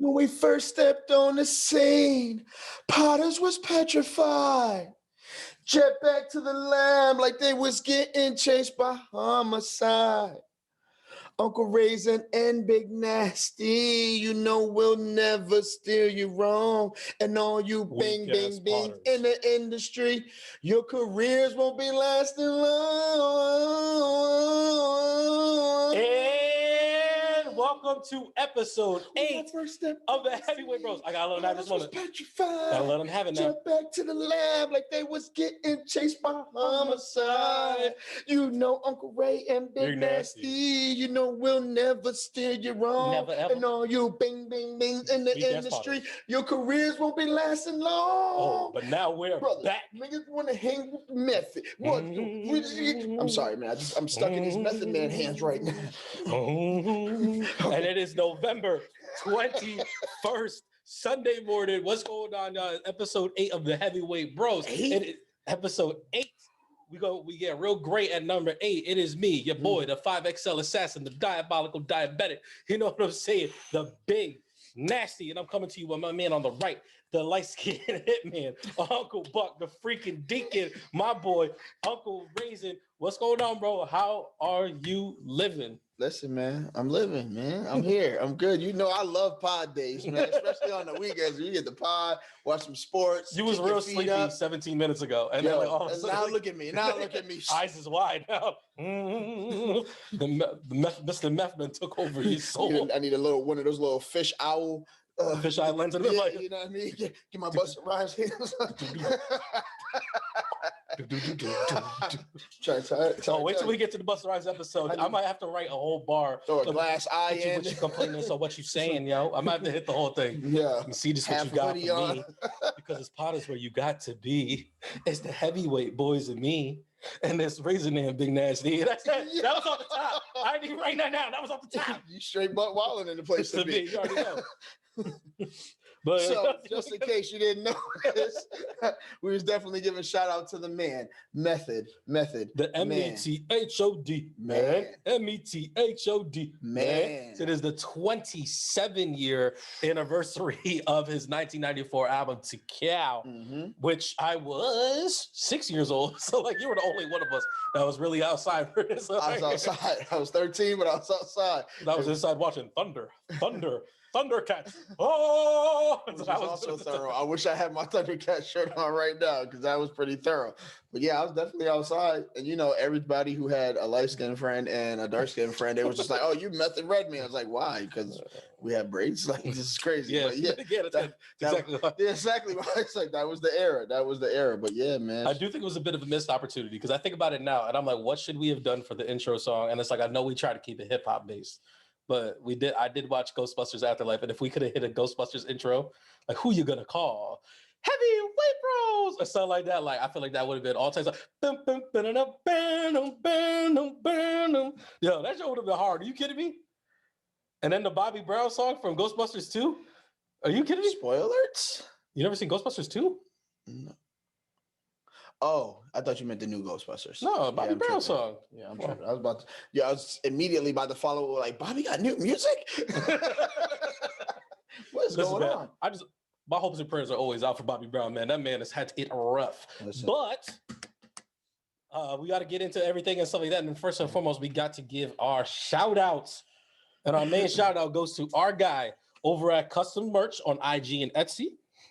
When we first stepped on the scene, Potters was petrified. Jet back to the lab like they was getting chased by homicide. Uncle Raisin and Big Nasty, you know we'll never steer you wrong. And all you bing, bing, bing in the industry, your careers won't be lasting long. And welcome to episode 8 of the Heavyweight Bros. I gotta let them have this moment. Gotta let them have it now. Jump back to the lab like they was getting chased by homicide. You know Uncle Ray and Big Nasty, you know we'll never steer you wrong. Never ever. And all you bing, bing, bing in the industry, your careers won't be lasting long. Oh, but now we're back. Niggas want to hang with the method. What? I'm sorry, man. I'm stuck in these Method Man hands right now. And it is November 21st, Sunday morning. What's going on, y'all? Episode 8 of the Heavyweight Bros. Episode 8. We get real great at number 8. It is me, your boy, the 5XL assassin, the diabolical diabetic. You know what I'm saying? The big nasty. And I'm coming to you with my man on the right, the light-skinned hitman, Uncle Buck, the freaking deacon, my boy, Uncle Raisin. What's going on, bro? How are you living? Listen, man, I'm living, man. I'm here. I'm good. You know, I love pod days, man, especially on the weekends. You get the pod, watch some sports. You was real sleepy 17 minutes ago. And then, like, all of a sudden, now look at me. Now look at me. Eyes is wide now. Mr. Methman took over his soul. I need a little one of those little fish owl. Fish eye lens in yeah, like, you know what I mean? Get my Busta Rhymes hands. Wait till we get to the Busta Rhymes episode. I might have to write a whole bar. Throw a glass eye in. What you complaining, so what you saying, yo? I might have to hit the whole thing. Yeah. You see, this what you got for me. Because this pod is where you got to be. It's the heavyweight boys and me. And this Raisinett and Big Nasty. That was off the top. I didn't even write that down. That was off the top. You straight butt wilding in the place to be. You already know. But so, just in case you didn't know this, we was definitely giving a shout out to the man, Method. The METHOD, man. METHOD, man. So it is the 27-year anniversary of his 1994 album, Tical, which I was 6 years old. So, like, you were the only one of us that was really outside for this. I was outside. I was 13, but I was outside. I was inside watching Thundercats. Oh, that was also thorough. I wish I had my Thundercat shirt on right now because that was pretty thorough. But yeah, I was definitely outside. And you know, everybody who had a light-skinned friend and a dark-skinned friend, they was just like, "Oh, you Method Red Man." I was like, "Why?" Because we had braids. Like, this is crazy. Yeah, but yeah, that's exactly why. Yeah, exactly. It's like that was the era. That was the era. But yeah, man, I do think it was a bit of a missed opportunity because I think about it now, and I'm like, what should we have done for the intro song? And it's like, I know we tried to keep it hip hop based. But I did watch Ghostbusters Afterlife, and if we could have hit a Ghostbusters intro, like, who you gonna call? Heavyweight Bros or something like that. Like, I feel like that would have been all times like, yo, that show would have been hard. Are you kidding me? And then the Bobby Brown song from Ghostbusters 2. Are you kidding me? Spoiler alerts. You never seen Ghostbusters 2? No. Oh, I thought you meant the new Ghostbusters. No, Bobby Brown song. Yeah, I'm tripping. I was immediately about to follow, like, Bobby got new music? What's going on? My hopes and prayers are always out for Bobby Brown, man. That man has had it rough. Listen. But we got to get into everything and stuff like that. And first and foremost, we got to give our shout outs. And our main shout out goes to our guy over at Custom Merch on IG and Etsy.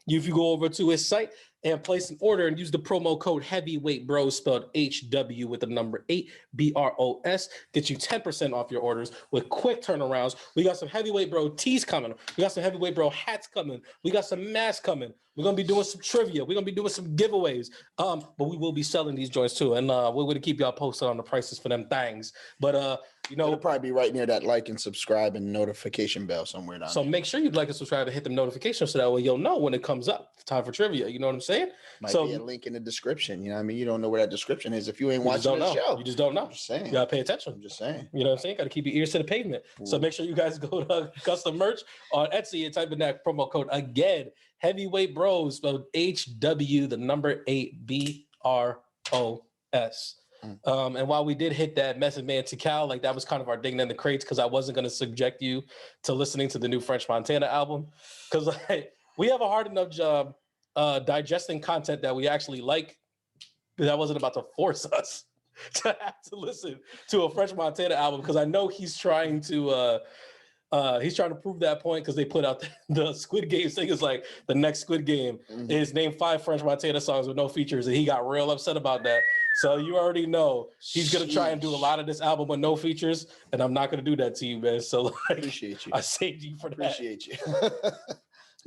If you go over to his site and place an order and use the promo code Heavyweight Bros, spelled HW with the number 8 BROS, get you 10% off your orders with quick turnarounds. We got some Heavyweight Bro tees coming. We got some Heavyweight Bro hats coming. We got some masks coming. We're gonna be doing some trivia. We're gonna be doing some giveaways. But we will be selling these joints too, and we're gonna keep y'all posted on the prices for them things. But you know, it'll probably be right near that like and subscribe and notification bell somewhere down there. Make sure you like and subscribe and hit the notifications so that way you'll know when it comes up. It's time for trivia. You know what I'm saying? Might be a link in the description. You know what I mean? You don't know where that description is if you ain't watching the show. You just don't know. I'm just saying. You gotta pay attention. I'm just saying. You know what I'm saying? Gotta keep your ears to the pavement. Ooh. So make sure you guys go to Custom Merch on Etsy and type in that promo code again. Heavyweight Bros, spelled HW, the number 8 BROS. And while we did hit that Method Man Tical, like that was kind of our digging in the crates because I wasn't going to subject you to listening to the new French Montana album because like we have a hard enough job digesting content that we actually like that I wasn't about to force us to have to listen to a French Montana album because I know he's trying to prove that point because they put out the Squid Game thing is like the next Squid Game is name 5 French Montana songs with no features and he got real upset about that. So you already know he's gonna try and do a lot of this album with no features, and I'm not gonna do that to you, man. So like, appreciate you. I saved you for that. Appreciate you.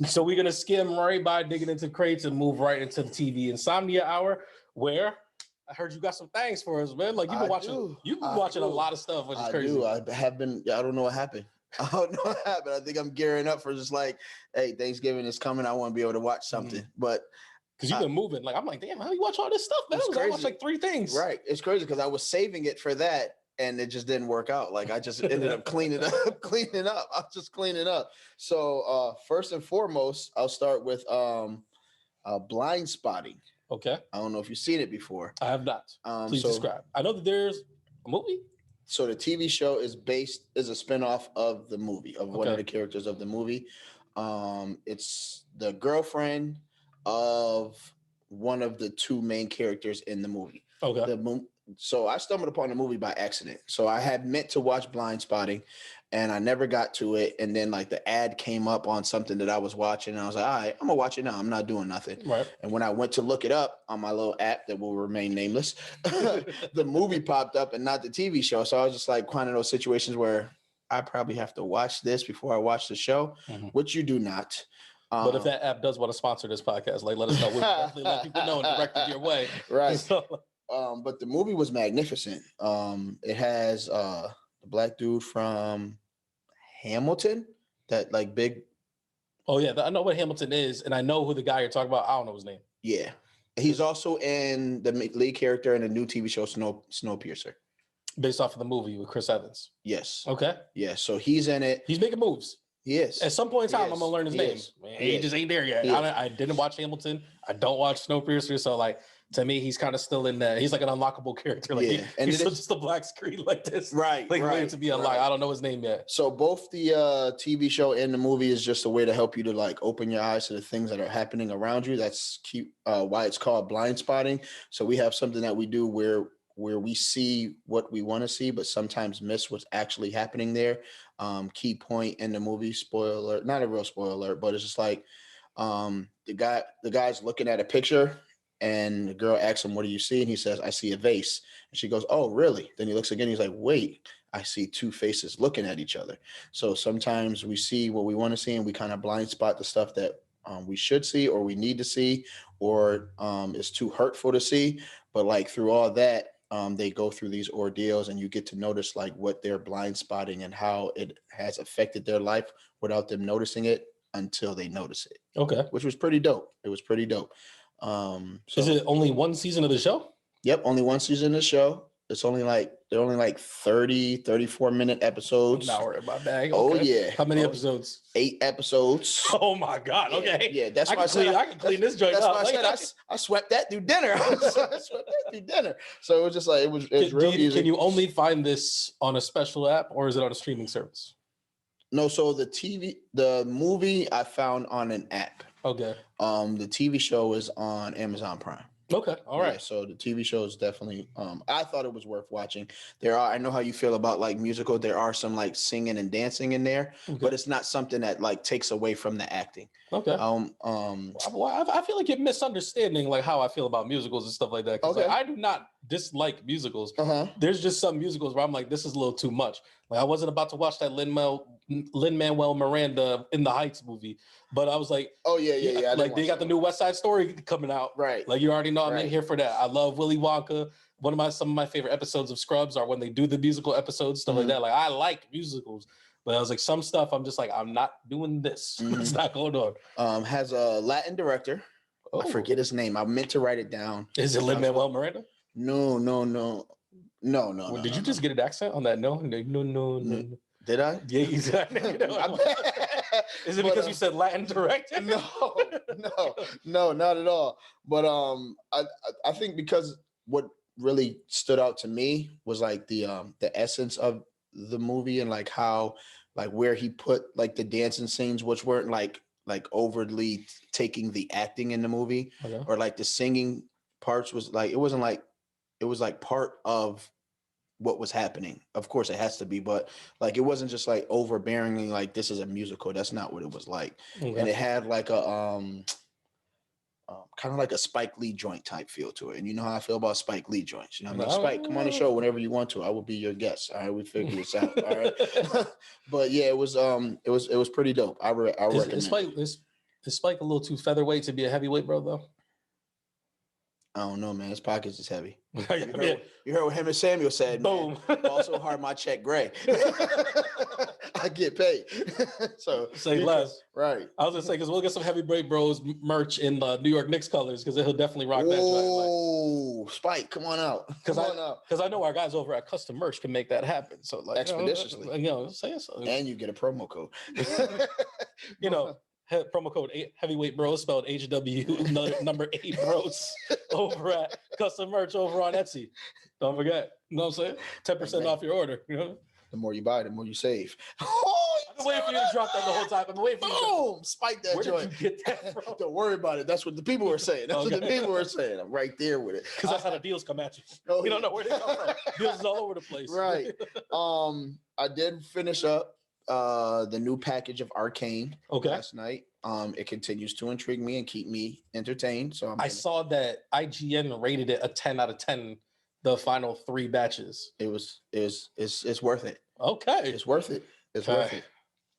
So we're gonna skim right by digging into crates and move right into the TV Insomnia hour, where I heard you got some things for us, man. Like you've been watching a lot of stuff, which is crazy. I have been. I don't know what happened. I don't know what happened. I think I'm gearing up for just like, hey, Thanksgiving is coming. I want to be able to watch something, but. Because you've been moving. Like, I'm like, damn, how do you watch all this stuff, man? I watched like 3 things. Right. It's crazy because I was saving it for that and it just didn't work out. Like, I just ended up cleaning up. I was just cleaning up. So, first and foremost, I'll start with Blindspotting. Okay. I don't know if you've seen it before. I have not. Please describe. I know that there's a movie. So, the TV show is a spinoff of the movie, of one of the characters of the movie. It's the girlfriend of one of the 2 main characters in the movie. Okay. So I stumbled upon the movie by accident. So I had meant to watch Blindspotting and I never got to it. And then like the ad came up on something that I was watching and I was like, all right, I'm gonna watch it now. I'm not doing nothing. Right. And when I went to look it up on my little app that will remain nameless, the movie popped up and not the TV show. So I was just like one of those situations where I probably have to watch this before I watch the show, which you do not. But if that app does want to sponsor this podcast, like let us know. We'll definitely let people know and direct it your way. Right. So, but the movie was magnificent. It has the black dude from Hamilton, that like big. Oh yeah, I know what Hamilton is, and I know who the guy you're talking about. I don't know his name. Yeah, he's also in the lead character in a new TV show, Snowpiercer, based off of the movie with Chris Evans. Yes. Okay. Yeah, so he's in it. He's making moves. Yes. At some point in time, I'm gonna learn his name. Man, he just ain't there yet. I didn't watch Hamilton. I don't watch Snowpiercer. So like to me, he's kind of still in there. He's like an unlockable character. Like he's still just a black screen like this. Right. Like waiting to be unlocked. I don't know his name yet. So both the TV show and the movie is just a way to help you to like open your eyes to the things that are happening around you. That's why it's called Blindspotting. So we have something that we do where we see what we want to see, but sometimes miss what's actually happening there. Key point in the movie, spoiler, not a real spoiler, but it's just like the guy's looking at a picture and the girl asks him, what do you see? And he says, I see a vase. And she goes, oh, really? Then he looks again. He's like, wait, I see 2 faces looking at each other. So sometimes we see what we want to see and we kind of blind spot the stuff that we should see or we need to see or is too hurtful to see. But like through all that, they go through these ordeals and you get to notice like what they're blind spotting and how it has affected their life without them noticing it until they notice it. Okay. Which was pretty dope. It was pretty dope. Is it only 1 season of the show? Yep. Only 1 season of the show. They're only like 30, 34-minute episodes. Now we're in my bag. Okay. Oh yeah. How many episodes? 8 episodes. Oh my God. Okay. Yeah. That's why I can clean this joint up. That's why I said I swept that through dinner. I swept that through dinner. So it was just like it was real easy. Can you only find this on a special app or is it on a streaming service? No. So the movie I found on an app. Okay. The TV show is on Amazon Prime. Okay. All right. Yeah, so the TV show is definitely I thought it was worth watching. I know how you feel about like musical. There are some like singing and dancing in there, but it's not something that like takes away from the acting. Okay. I feel like you're misunderstanding like how I feel about musicals and stuff like that. Okay. Like, I do not dislike musicals. There's just some musicals where I'm like, this is a little too much. Like I wasn't about to watch that Lin-Manuel Miranda In the Heights movie, but I was like, oh yeah. Like they got the new West Side Story coming out, right? Like you already know I'm in here for that. I love Willy Wonka. Some of my favorite episodes of Scrubs are when they do the musical episodes, stuff like that. Like I like musicals, but I was like, some stuff I'm just like, I'm not doing this. It's not going on. Has a Latin director. Oh. I forget his name. I meant to write it down. Is it Lin-Manuel Miranda? No. Did you just get an accent on that? No. Did I? Yeah, exactly. Is it because you said Latin director? No, not at all. But I think because what really stood out to me was like the essence of the movie and like how like where he put like the dancing scenes, which weren't like overtly taking the acting in the movie, or like the singing parts was like it wasn't like it was like part of what was happening. Of course it has to be, but like it wasn't just like overbearingly like this is a musical. That's not what it was like. And it had like a kind of like a Spike Lee joint type feel to it. And you know how I feel about Spike Lee joints. You know what I mean? Spike, come on the show whenever you want to. I will be your guest. All right, we figure this out. All right. But yeah, it was pretty dope. I recommend is Spike a little too featherweight to be a heavyweight, bro, though? I don't know, man. His pockets is heavy. You heard what him and Samuel said. Boom. Man. Also hard my check gray. I get paid. So say less. Right. I was gonna say because we'll get some heavyweight bros merch in New York Knicks colors because he'll definitely rock that. Oh, Spike, come on out. Because I know our guys over at Custom Merch can make that happen. So like expeditiously. Say so. And you get a promo code. Promo code Heavyweight Bros spelled HW number 8 Bros over at Custom Merch over on Etsy. Don't forget. You know what I'm saying? 10% off your order. You know? The more you buy, the more you save. I've been waiting for you to drop that the whole time. I've been waiting for you to spike that joint. Where did you get that from? Don't worry about it. That's what the people were saying. That's what the people were saying. I'm right there with it. Because that's how the deals come at you. You don't know where they come from. Deals is all over the place. Right. I did finish up the new package of Arcane last night. It continues to intrigue me and keep me entertained. So I saw that IGN rated it a 10 out of 10. The final 3 batches. It's worth it. Okay. It's worth it. It's worth it.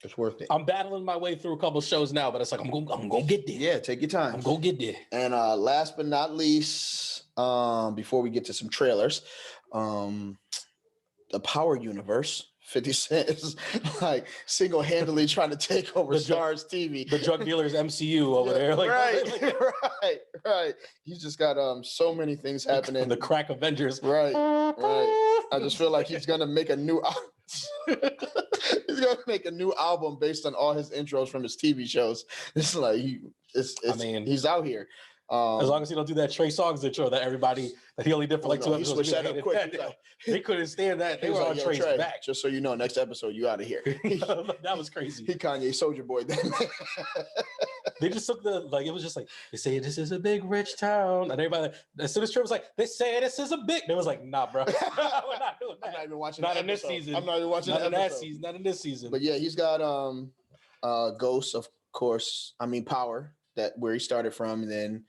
It's worth it. I'm battling my way through a couple shows now, but it's like I'm gonna get there. Yeah, take your time. I'm gonna get there. And last but not least, before we get to some trailers, the Power Universe. 50 Cent is like single-handedly trying to take over Stars TV. The drug dealers MCU over there. Like, right. He's just got so many things happening. The crack Avengers. Right. I just feel like he's gonna make a new album based on all his intros from his TV shows. It's like he's out here. As long as he don't do that Trey Songz intro that he only did for like 2 episodes. He switched that up quick. They couldn't stand that. They were on Trey's back. Just so you know, next episode you out of here. That was crazy. He Kanye Soldier Boy. They just took it was just like, they say this is a big rich town, and everybody as soon as Trey was like, they say this is a big. They was like, nah, bro, we're not doing that. I'm not even watching. Not in this season. I'm not even watching. Not in that season. Not in this season. But yeah, he's got Ghosts, of course. I mean Power, that where he started from, and then.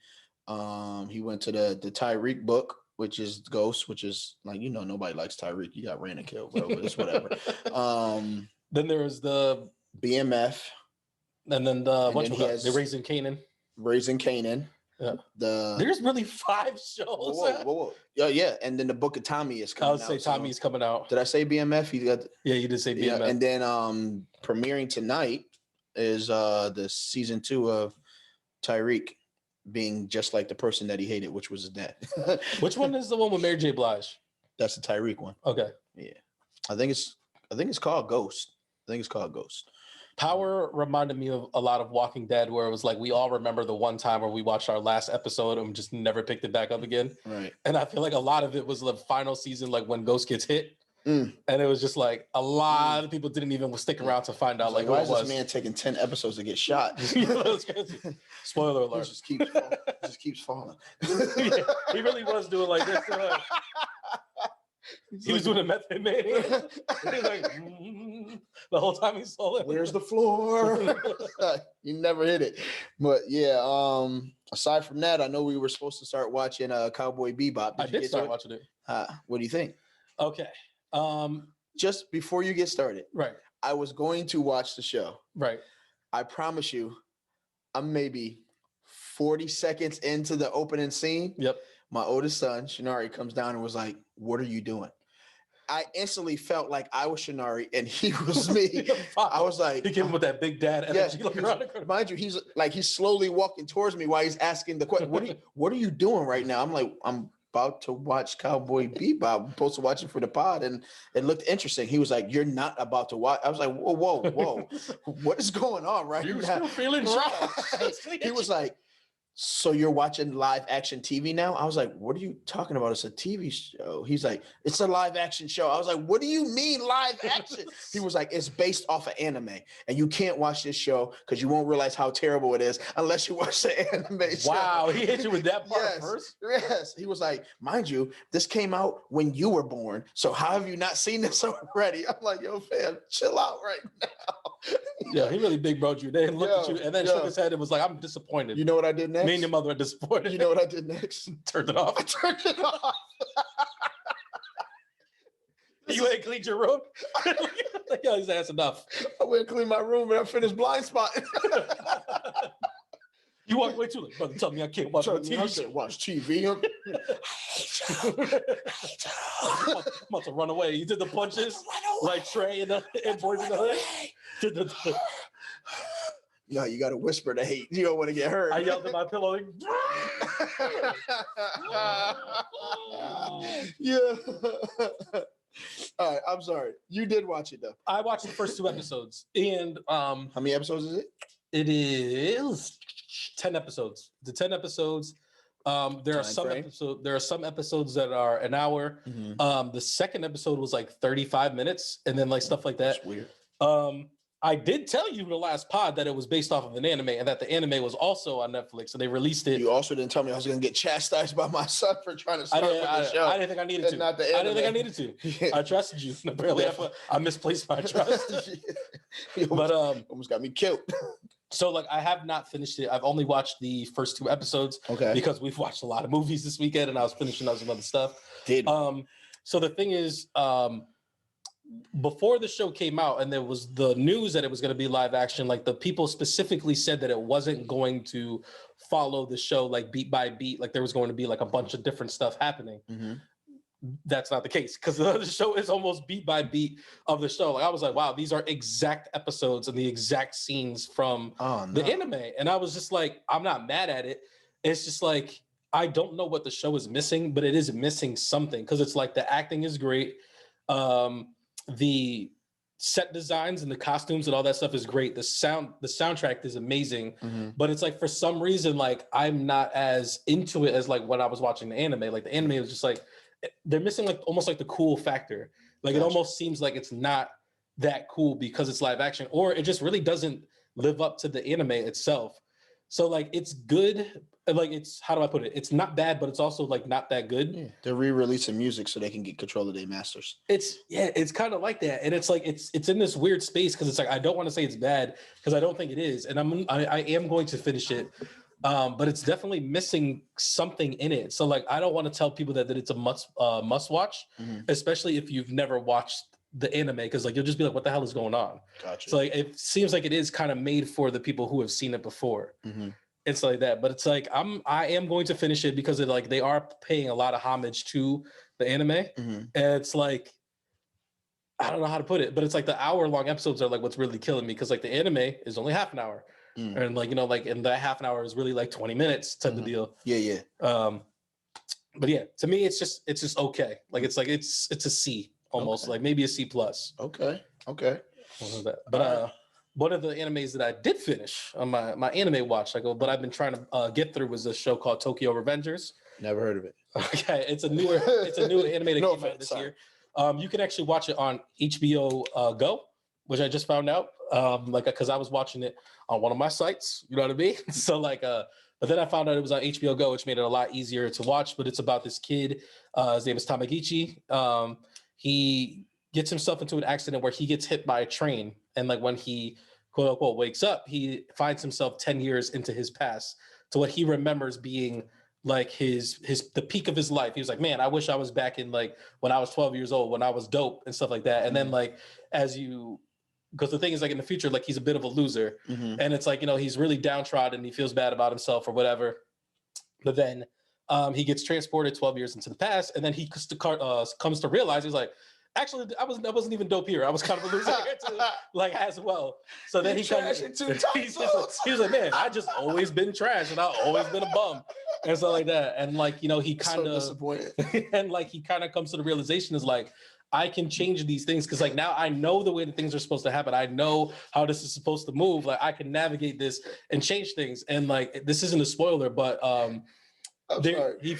He went to the Tyreek book, which is Ghost, which is like, nobody likes Tyreek. You got ran and killed, bro, but it's whatever. Then there was the BMF. And then the Raising Canaan. Raising Canaan. Yeah. There's really 5 shows. Whoa. Yeah. And then the Book of Tommy is coming out. I would say Tommy's coming out. Did I say BMF? Yeah, you did say BMF. Yeah, and then premiering tonight is the season 2 of Tyreek. Being just like the person that he hated, which was his dad. Which one is the one with Mary J. Blige? That's the Tyreek one. Okay. Yeah. I think it's called Ghost. Power reminded me of a lot of Walking Dead, where it was like we all remember the one time where we watched our last episode and just never picked it back up again. Right. And I feel like a lot of it was the final season, like when Ghost gets hit. And it was just like a lot of people didn't even stick around to find out like why who it was. This man taking 10 episodes to get shot. Spoiler alert. He just keeps falling. Yeah, he really was doing like this. He was doing a Method Man. He was like the whole time he saw it. Where's the floor? You never hit it. But yeah, aside from that, I know we were supposed to start watching Cowboy Bebop. I did start watching it. What do you think? Okay. Just before you get started, right? I was going to watch the show. Right. I promise you, I'm maybe 40 seconds into the opening scene. Yep. My oldest son, Shinari, comes down and was like, "What are you doing?" I instantly felt like I was Shinari and he was me. I was like, he came with that big dad energy. Yeah, mind you, he's slowly walking towards me while he's asking the question. What are you doing right now? I'm like, I'm about to watch Cowboy Bebop. I'm supposed to watch it for the pod, and it looked interesting. He was like, "You're not about to watch." I was like, "Whoa, what is going on right now?" You still feeling right? He was like, so you're watching live action TV now? I was like, what are you talking about? It's a TV show. He's like, it's a live action show. I was like, what do you mean live action? He was like, it's based off of anime. And you can't watch this show because you won't realize how terrible it is unless you watch the anime show. Wow, he hit you with that part first? Yes. He was like, mind you, this came out when you were born. So how have you not seen this already? I'm like, yo, fam, chill out right now. Yeah, he really big broed you. Then looked at you and then shook his head and was like, I'm disappointed. You know what I did next? Me and your mother are disappointed. You know what I did next? Turned it off. I turned it off. You ain't cleaned your room? Yo, he's ass enough. I went and cleaned my room and I finished Blindspotting. You walked away too late. Brother, tell me I can't watch my TV. I said, watch TV. I'm about to run away. You did the punches like Trey and Boys in the Hood. Did the No, you got to whisper the hate. You don't want to get hurt. I yelled at my pillow. Like, yeah. All right, I'm sorry. You did watch it though. I watched the first 2 episodes, and how many episodes is it? It is 10 episodes. The 10 episodes. There are some episodes that are an hour. Mm-hmm. The second episode was like 35 minutes, and then like stuff like that. That's weird. I did tell you in the last pod that it was based off of an anime and that the anime was also on Netflix and they released it. You also didn't tell me I was going to get chastised by my son for trying to start with the show. I didn't think I needed to. Not the anime. I didn't think I needed to. Yeah. I trusted you. Apparently, I misplaced my trust. But almost got me killed. So like I have not finished it. I've only watched the first 2 episodes. Okay. Because we've watched a lot of movies this weekend and I was finishing up some other stuff. So the thing is, before the show came out and there was the news that it was going to be live action, like the people specifically said that it wasn't going to follow the show like beat by beat, like there was going to be like a bunch of different stuff happening. Mm-hmm. That's not the case because the show is almost beat by beat of the show. Like I was like, wow, these are exact episodes and the exact scenes from the anime. And I was just like, I'm not mad at it. It's just like, I don't know what the show is missing, but it is missing something because it's like the acting is great. The set designs and the costumes and all that stuff is great. The soundtrack is amazing, but it's like for some reason, like I'm not as into it as like when I was watching the anime. Like the anime was just like they're missing like almost like the cool factor. Like It almost seems like it's not that cool because it's live action, or it just really doesn't live up to the anime itself. So like it's good. Like it's, how do I put it? It's not bad, but it's also like not that good. Yeah. They're re-releasing music so they can get control of their masters. It's kind of like that. And it's like, it's in this weird space because it's like, I don't want to say it's bad because I don't think it is. And I am going to finish it. But it's definitely missing something in it. So like, I don't want to tell people that it's a must watch, especially if you've never watched the anime, because like, you'll just be like, what the hell is going on? Gotcha. So like, it seems like it is kind of made for the people who have seen it before. It's like that, but it's like I am going to finish it because it, like they are paying a lot of homage to the anime, and it's like I don't know how to put it, but it's like the hour-long episodes are like what's really killing me because like the anime is only half an hour, and like like and that half an hour is really like 20 minutes type of deal. Yeah. But yeah, to me it's just okay. Like it's a C almost, like maybe a C plus. Okay. But one of the animes that I did finish on my anime watch, but I've been trying to get through was a show called Tokyo Revengers. Never heard of it. Okay, it's a new anime that came out this year. You can actually watch it on HBO Go, which I just found out. Because I was watching it on one of my sites, you know what I mean? So but then I found out it was on HBO Go, which made it a lot easier to watch. But it's about this kid. His name is Tamagichi. He gets himself into an accident where he gets hit by a train, and like when he quote unquote wakes up, he finds himself 10 years into his past to what he remembers being like the peak of his life. He was like, man, I wish I was back in like when I was 12 years old, when I was dope and stuff like that. And then like because the thing is like in the future, like he's a bit of a loser, and it's like, he's really downtrodden, he feels bad about himself or whatever. But then he gets transported 12 years into the past, and then he comes to realize he's like, actually, I wasn't even dope here. I was kind of a loser here too, like as well. So then he was like, man, I just always been trash and I've always been a bum and stuff like that. And like, he kind of disappointed. And like he kind of comes to the realization is like, I can change these things because like now I know the way that things are supposed to happen. I know how this is supposed to move. Like I can navigate this and change things. And like this isn't a spoiler, but I'm sorry. You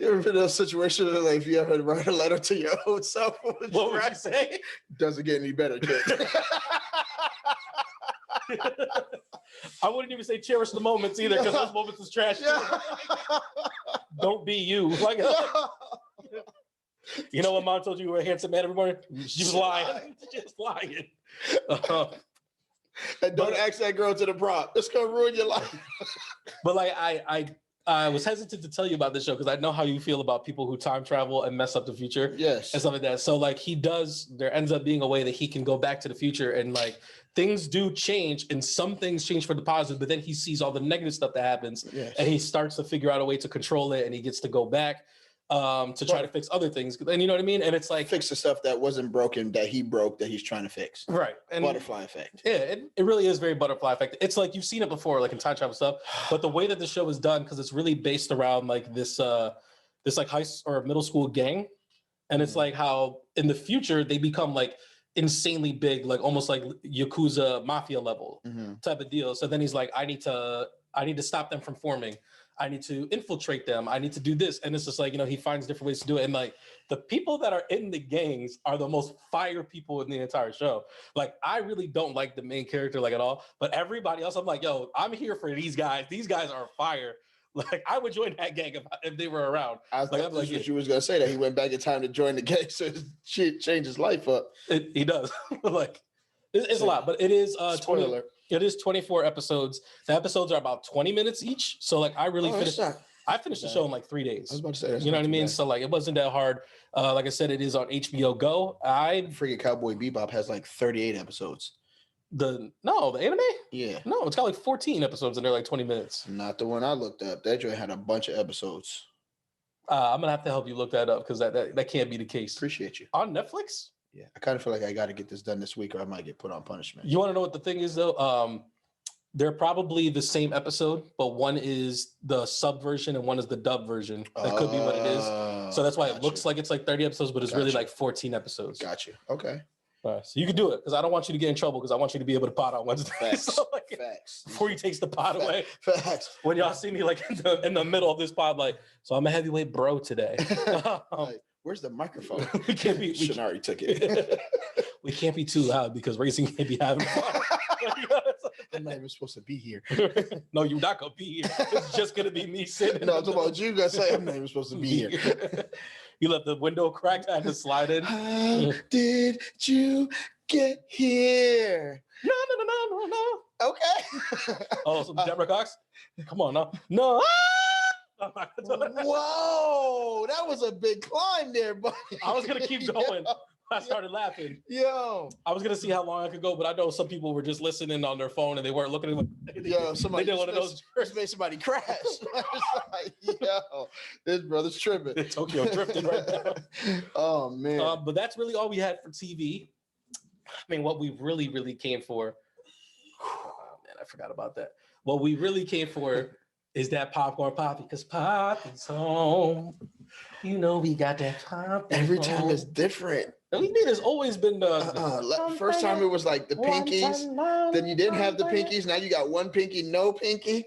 ever been in a situation where, like, if you ever write a letter to your own self? What would you say? Doesn't get any better, kid. I wouldn't even say cherish the moments either, because those moments is trash. Yeah. Don't be you. Like, you know what mom told you were a handsome man every morning? She was lying. She was lying. And don't ask that girl to the prom. It's gonna ruin your life. But like I was hesitant to tell you about this show because I know how you feel about people who time travel and mess up the future. Yes. And stuff like that. So like there ends up being a way that he can go back to the future and like things do change and some things change for the positive, but then he sees all the negative stuff that happens and he starts to figure out a way to control it and he gets to go back to try to fix other things. And you know what I mean? And it's like fix the stuff that wasn't broken that he broke that he's trying to fix. Right. And butterfly effect. Yeah, it really is very butterfly effect. It's like you've seen it before, like in time travel stuff, but the way that the show is done, because it's really based around like this like high or middle school gang. And it's like how in the future they become like insanely big, like almost like Yakuza mafia level type of deal. So then he's like, I need to stop them from forming. I need to infiltrate them. I need to do this. And it's just like, you know, he finds different ways to do it. And like the people that are in the gangs are the most fire people in the entire show. Like, I really don't like the main character like at all, but everybody else, I'm like, yo, I'm here for these guys. These guys are fire. Like, I would join that gang if they were around. I'm like, you was going to say that he went back in time to join the gang. So shit changed his life up. He does. Like, it's a lot, but it is spoiler. It is 24 episodes. The episodes are about 20 minutes each. So like I really finished the show in like 3 days. I was about to say, you know what I mean? So like it wasn't that hard. Like I said, it is on HBO Go. Freaking Cowboy Bebop has like 38 episodes. The anime? Yeah. No, it's got like 14 episodes and they're like 20 minutes. Not the one I looked up. That joint had a bunch of episodes. I'm gonna have to help you look that up because that can't be the case. Appreciate you. On Netflix? Yeah, I kind of feel like I got to get this done this week or I might get put on punishment. You want to know what the thing is though? They're probably the same episode, but one is the sub version and one is the dub version. That could be what it is. So that's why it looks like it's like 30 episodes, but it's really like 14 episodes. Got you. Okay. So you can do it because I don't want you to get in trouble because I want you to be able to pot on Wednesday. Facts. So like, Facts. Before he takes the pot away. Facts. When y'all see me like in the middle of this pod, like, so I'm a heavyweight bro today. Like, where's the microphone? We can't be. Shinari took it. We can't be too loud because Racing can't be having fun. I'm not even supposed to be here. No, you're not gonna be here. It's just gonna be me sitting. No, I'm talking about you guys say I'm not even supposed to be here. You left the window cracked. I had to slide in. How did you get here? No. Okay. Oh, some Deborah Cox? Come on now. No. Whoa, that was a big climb there, buddy. I was gonna keep going. I started laughing. Yo, I was gonna see how long I could go, but I know some people were just listening on their phone and they weren't looking at it. Yo, somebody they did one of those. Just made somebody crash. Like, yo, this brother's tripping. Tokyo drifting right now. Oh man. But that's really all we had for TV. I mean, what we really came for. Oh man, I forgot about that. What we really came for is that popcorn Papi, because Papi's home. You know we got that Papi. Every time it's different. What do you mean? It's always been the first time it was like the pinkies. Then you didn't have the pinkies. Now you got one pinky, no pinky.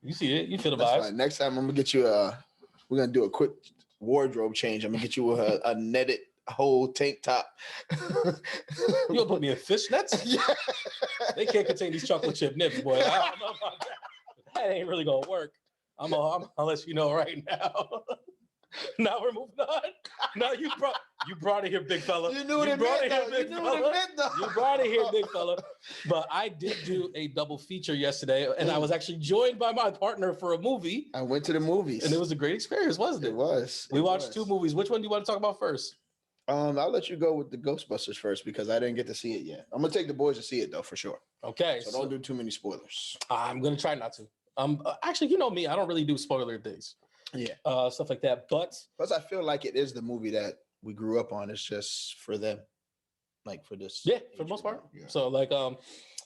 You see it. You feel the That's vibes. fine. Next time I'm gonna get you we're gonna do a quick wardrobe change. I'm gonna get you a netted whole tank top. You gonna put me in fishnets? Yeah. They can't contain these chocolate chip nips, boy. I don't know about that. That ain't really gonna work. I'm gonna let you know right now. Now we're moving on. Now you brought it here, big fella. You knew what it meant, though. You brought it here, big fella. But I did do a double feature yesterday, and I was actually joined by my partner for a movie. I went to the movies. And it was a great experience, wasn't it? It was. We watched two movies. Which one do you want to talk about first? I'll let you go with the Ghostbusters first because I didn't get to see it yet. I'm gonna take the boys to see it though, for sure. Okay. So don't do too many spoilers. I'm gonna try not to. Actually, you know me, I don't really do spoiler things. Yeah. Stuff like that. But plus I feel like it is the movie that we grew up on. It's just for them. Like for this. Yeah, for the most part. Yeah. So like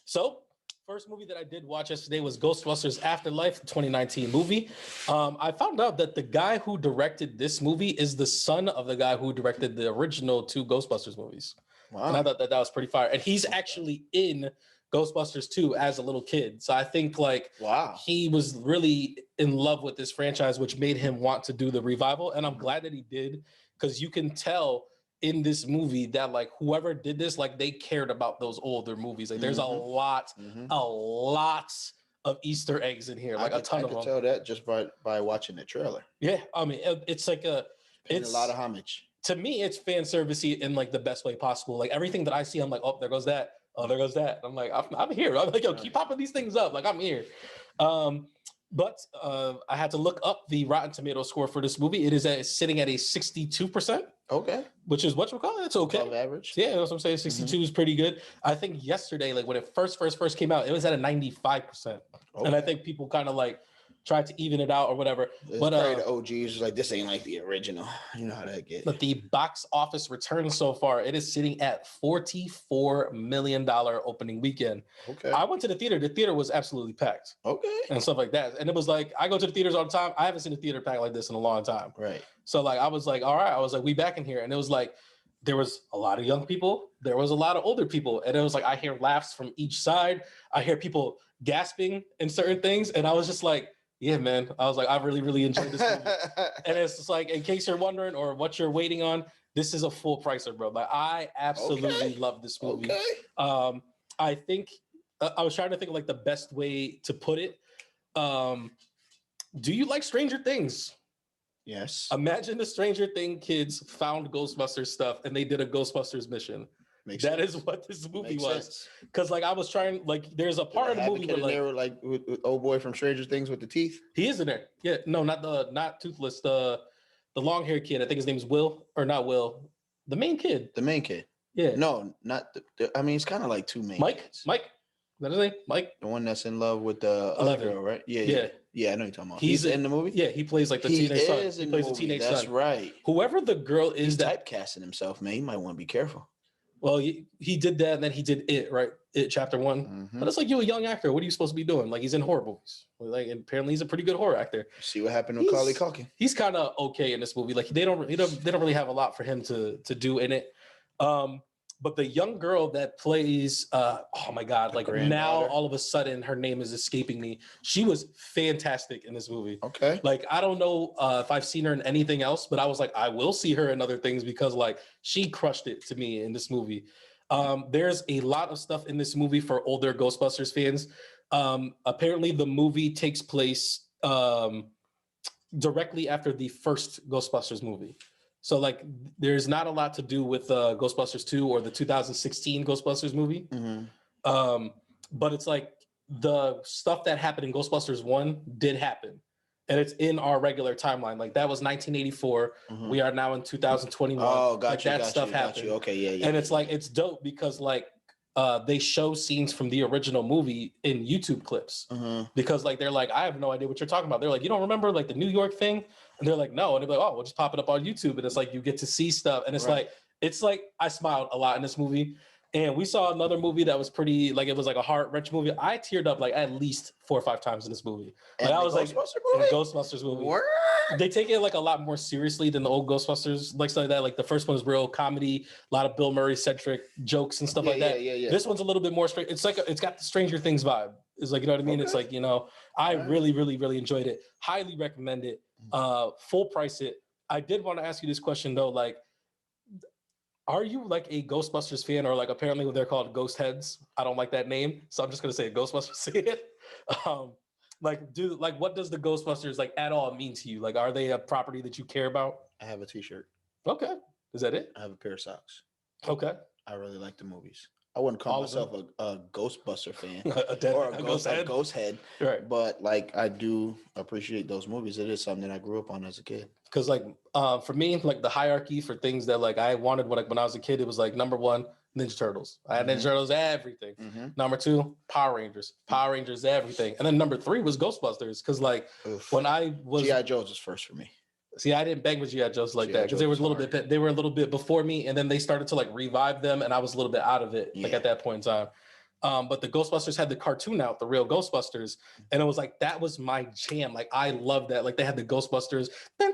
so First movie that I did watch yesterday was Ghostbusters Afterlife, 2019 movie. I found out that the guy who directed this movie is the son of the guy who directed the original 2 Ghostbusters movies. Wow. And I thought that was pretty fire. And he's actually in Ghostbusters 2 as a little kid. So I think like he was really in love with this franchise, which made him want to do the revival. And I'm glad that he did, because you can tell in this movie that like whoever did this, like they cared about those older movies. Like there's a lot of Easter eggs in here, like a ton of them. I could tell that just by watching the trailer. Yeah, I mean it's like it's a lot of homage. To me, it's fan servicey in like the best way possible. Like everything that I see, I'm like, oh, there goes that. Oh, there goes that. I'm like, I'm here. I'm like, yo, keep popping these things up. Like I'm here. But I had to look up the Rotten Tomato score for this movie. It is sitting at a 62%. Okay. Which is what you call it. It's okay. Above average. Yeah, that's what I'm saying. 62 is pretty good. I think yesterday, like when it first came out, it was at a 95%. Okay. And I think people kind of like tried to even it out or whatever. But the OGs like, this ain't like the original. You know how that gets. But the box office return so far, it is sitting at $44 million opening weekend. Okay. I went to the theater. The theater was absolutely packed. Okay. And stuff like that. And it was like, I go to the theaters all the time. I haven't seen a theater packed like this in a long time. Right. So like, I was like, all right. I was like, we back in here. And it was like, there was a lot of young people. There was a lot of older people. And it was like, I hear laughs from each side. I hear people gasping in certain things. And I was just like, yeah, man. I was like, I really, really enjoyed this movie. And it's just like, in case you're wondering or what you're waiting on, this is a full pricer, bro. Like, I absolutely love this movie. Okay. I think I was trying to think of like the best way to put it. Do you like Stranger Things? Yes. Imagine the Stranger Thing kids found Ghostbusters stuff and they did a Ghostbusters mission. That is what this movie was. Because like I was trying, like there's a part of the movie where like with old boy from Stranger Things with the teeth. He is in there. Yeah, no, not Toothless. The long haired kid. I think his name is Will or not Will. The main kid. The main kid. Yeah. No, not. I mean, it's kind of like two main. Kids. Mike. That is his name. Mike. The one that's in love with the other girl, right? Yeah. I know you're talking about. He's in the movie. Yeah, he plays like the teenage son. He plays the teenage son. That's right. Whoever the girl is, he's typecasting himself, man. You might want to be careful. Well, he did that, and then he did It, right? It Chapter 1. Mm-hmm. But it's like, you're a young actor. What are you supposed to be doing? Like, he's in horror movies. Like, and apparently he's a pretty good horror actor. See what happened with Macaulay Culkin. He's kind of okay in this movie. Like, they don't really have a lot for him to do in it. But the young girl that plays, oh my God, like now all of a sudden her name is escaping me. She was fantastic in this movie. Okay. Like, I don't know if I've seen her in anything else, but I was like, I will see her in other things because like she crushed it to me in this movie. There's a lot of stuff in this movie for older Ghostbusters fans. Apparently the movie takes place directly after the first Ghostbusters movie. So like, there's not a lot to do with Ghostbusters 2 or the 2016 Ghostbusters movie. Mm-hmm. But it's like the stuff that happened in Ghostbusters 1 did happen. And it's in our regular timeline. Like that was 1984. Mm-hmm. We are now in 2021. Oh, gotcha. Like that stuff happened. Okay, yeah. And it's like, it's dope because like, they show scenes from the original movie in YouTube clips because like they're like, I have no idea what you're talking about. They're like, you don't remember like the New York thing? And they're like, no. And they're like, oh, we'll just pop it up on YouTube. And it's like you get to see stuff. And it's like I smiled a lot in this movie. And we saw another movie that was pretty like it was like a heart-wrench movie. I teared up like at least 4 or 5 times in this movie. Like I was like in the Ghostbusters movie. What? They take it like a lot more seriously than the old Ghostbusters, like stuff like that. Like the first one was real comedy, a lot of Bill Murray centric jokes and stuff like that. Yeah. This one's a little bit more straight. It's like it's got the Stranger Things vibe. It's like, you know what I mean? Okay. It's like, you know, I really, really, really enjoyed it. Highly recommend it. Full price it. I did want to ask you this question though, like, are you like a Ghostbusters fan or like apparently they're called ghost heads? I don't like that name, so I'm just gonna say Ghostbusters say it. What does the Ghostbusters like at all mean to you? Like, are they a property that you care about? I have a t-shirt. Okay. Is that it? I have a pair of socks. Okay. I really like the movies. I wouldn't call myself a Ghostbuster fan or a ghost head. Right. But like, I do appreciate those movies. It is something that I grew up on as a kid. Because like, for me, like the hierarchy for things that like I wanted when I was a kid, it was like number 1, Ninja Turtles. I had Ninja Turtles, everything. Number 2, Power Rangers. Power Rangers, everything. And then number 3 was Ghostbusters. Because like when I was G.I. Joe's was first for me. See, I didn't bang with G.I. Joes like that because they were a little bit before me, and then they started to like revive them, and I was a little bit out of it like at that point in time. But the Ghostbusters had the cartoon out, the real Ghostbusters, and it was like that was my jam. Like I loved that. Like they had the Ghostbusters like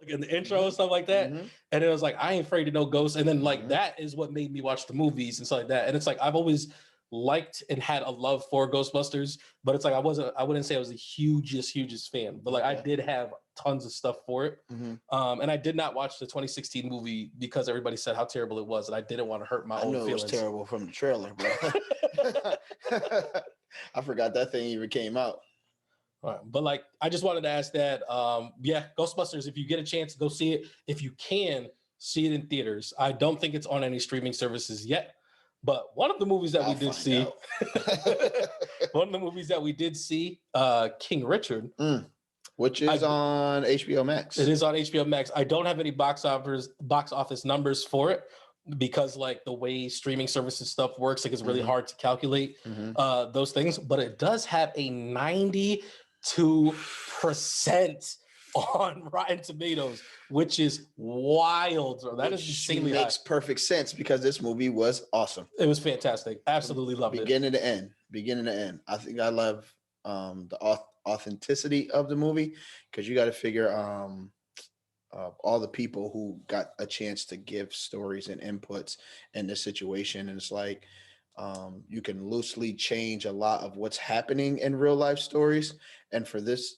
in the intro and stuff like that. And it was like I ain't afraid of no ghosts. And then like that is what made me watch the movies and stuff like that. And it's like I've always liked and had a love for Ghostbusters, but it's like I wouldn't say I was the hugest fan, but like I did have tons of stuff for it. And I did not watch the 2016 movie because everybody said how terrible it was, and I didn't want to hurt my own feelings. I know it was terrible from the trailer, bro. I forgot that thing even came out. All right, but like I just wanted to ask that. Yeah, Ghostbusters, if you get a chance, go see it. If you can, see it in theaters. I don't think it's on any streaming services yet. But one of the movies that we did see, one of the movies that we did see, King Richard, which is on HBO Max. It is on HBO Max. I don't have any box office numbers for it because like the way streaming services stuff works, like it's really hard to calculate those things. But it does have a 92% on Rotten Tomatoes, which is wild. That is insanely high. Makes perfect sense because this movie was awesome. It was fantastic. Absolutely loved it. Beginning to end. I think I love the authenticity of the movie because you got to figure all the people who got a chance to give stories and inputs in this situation, and it's like you can loosely change a lot of what's happening in real life stories, and for this,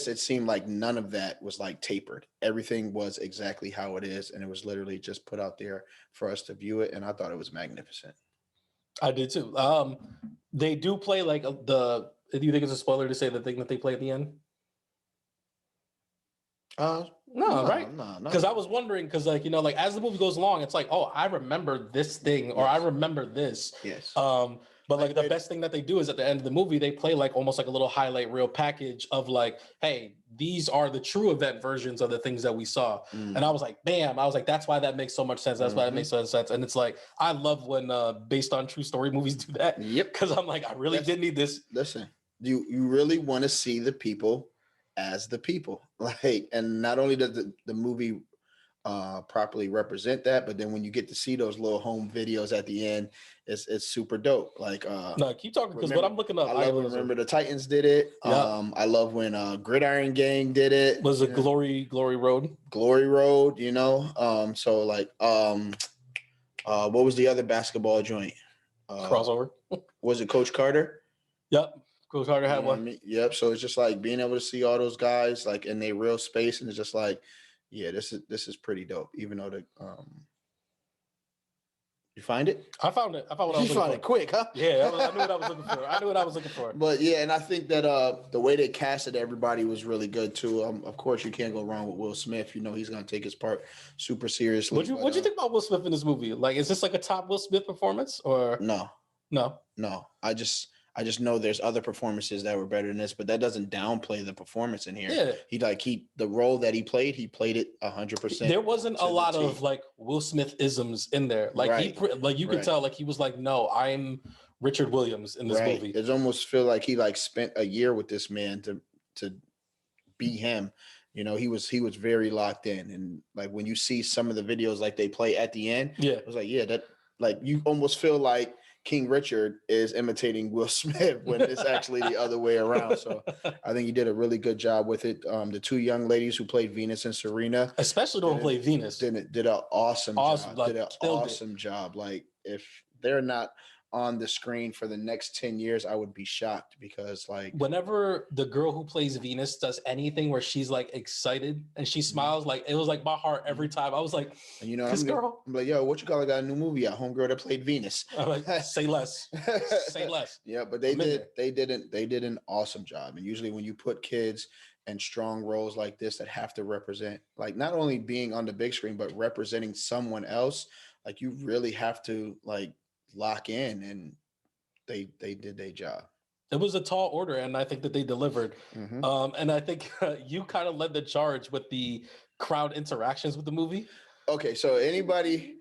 it seemed like none of that was like tapered. Everything was exactly how it is, and it was literally just put out there for us to view it, and I thought it was magnificent. I did too. They do play like do you think it's a spoiler to say the thing that they play at the end? No, right? No. Because I was wondering, because like, you know, like as the movie goes along, it's like, oh, I remember this thing, or I remember this. Yes. But like the best thing that they do is at the end of the movie, they play like almost like a little highlight reel package of like, hey, these are the true event versions of the things that we saw. And I was like, bam, I was like, that's why that makes so much sense. That's why it makes so much sense. And it's like, I love when based on true story movies do that. Yep. Because I'm like, I really did need this. Listen, you really want to see the people as the people, like, and not only does the movie properly represent that, but then when you get to see those little home videos at the end, it's super dope. Like no, keep talking, because what I'm looking up, I love Remember the Titans did it. I love when Gridiron Gang did it. Was it Glory Road? Glory Road, you know. So like what was the other basketball joint? Crossover. Was it Coach Carter? Yep. Coach Carter had one. I mean? Yep. So it's just like being able to see all those guys like in their real space, and it's just like, yeah, this is pretty dope. Even though the you find it? I found it. I found what I was looking for. You found it quick, huh? Yeah, I knew what I was looking for. I knew what I was looking for. But yeah, and I think that the way they casted everybody was really good too. Of course, you can't go wrong with Will Smith. You know he's gonna take his part super seriously. What'd you think about Will Smith in this movie? Like, is this like a top Will Smith performance or no? I just know there's other performances that were better than this, but that doesn't downplay the performance in here. Yeah. The role that he played it 100%. There wasn't a lot of like Will Smith isms in there. Like you could tell like he was like, no, I'm Richard Williams in this movie. It almost feel like he like spent a year with this man to be him. You know, he was very locked in, and like when you see some of the videos like they play at the end, it was like, yeah, that like you almost feel like King Richard is imitating Will Smith when it's actually the other way around. So I think he did a really good job with it. The two young ladies who played Venus and Serena, especially the one who played Venus, did an awesome job. Like, did an awesome job. Like if they're not on the screen for the next 10 years, I would be shocked, because like whenever the girl who plays Venus does anything where she's like excited and she smiles, like it was like my heart every time. I was like, and you know, I'm like, yo, what you call it? Got a new movie out, homegirl that played Venus. I'm like, say less. Say less. Yeah, but they did an awesome job. And usually when you put kids in strong roles like this that have to represent, like not only being on the big screen, but representing someone else, like you really have to like lock in, and they did their job. It was a tall order, and I think that they delivered. And I think you kind of led the charge with the crowd interactions with the movie. Okay, so anybody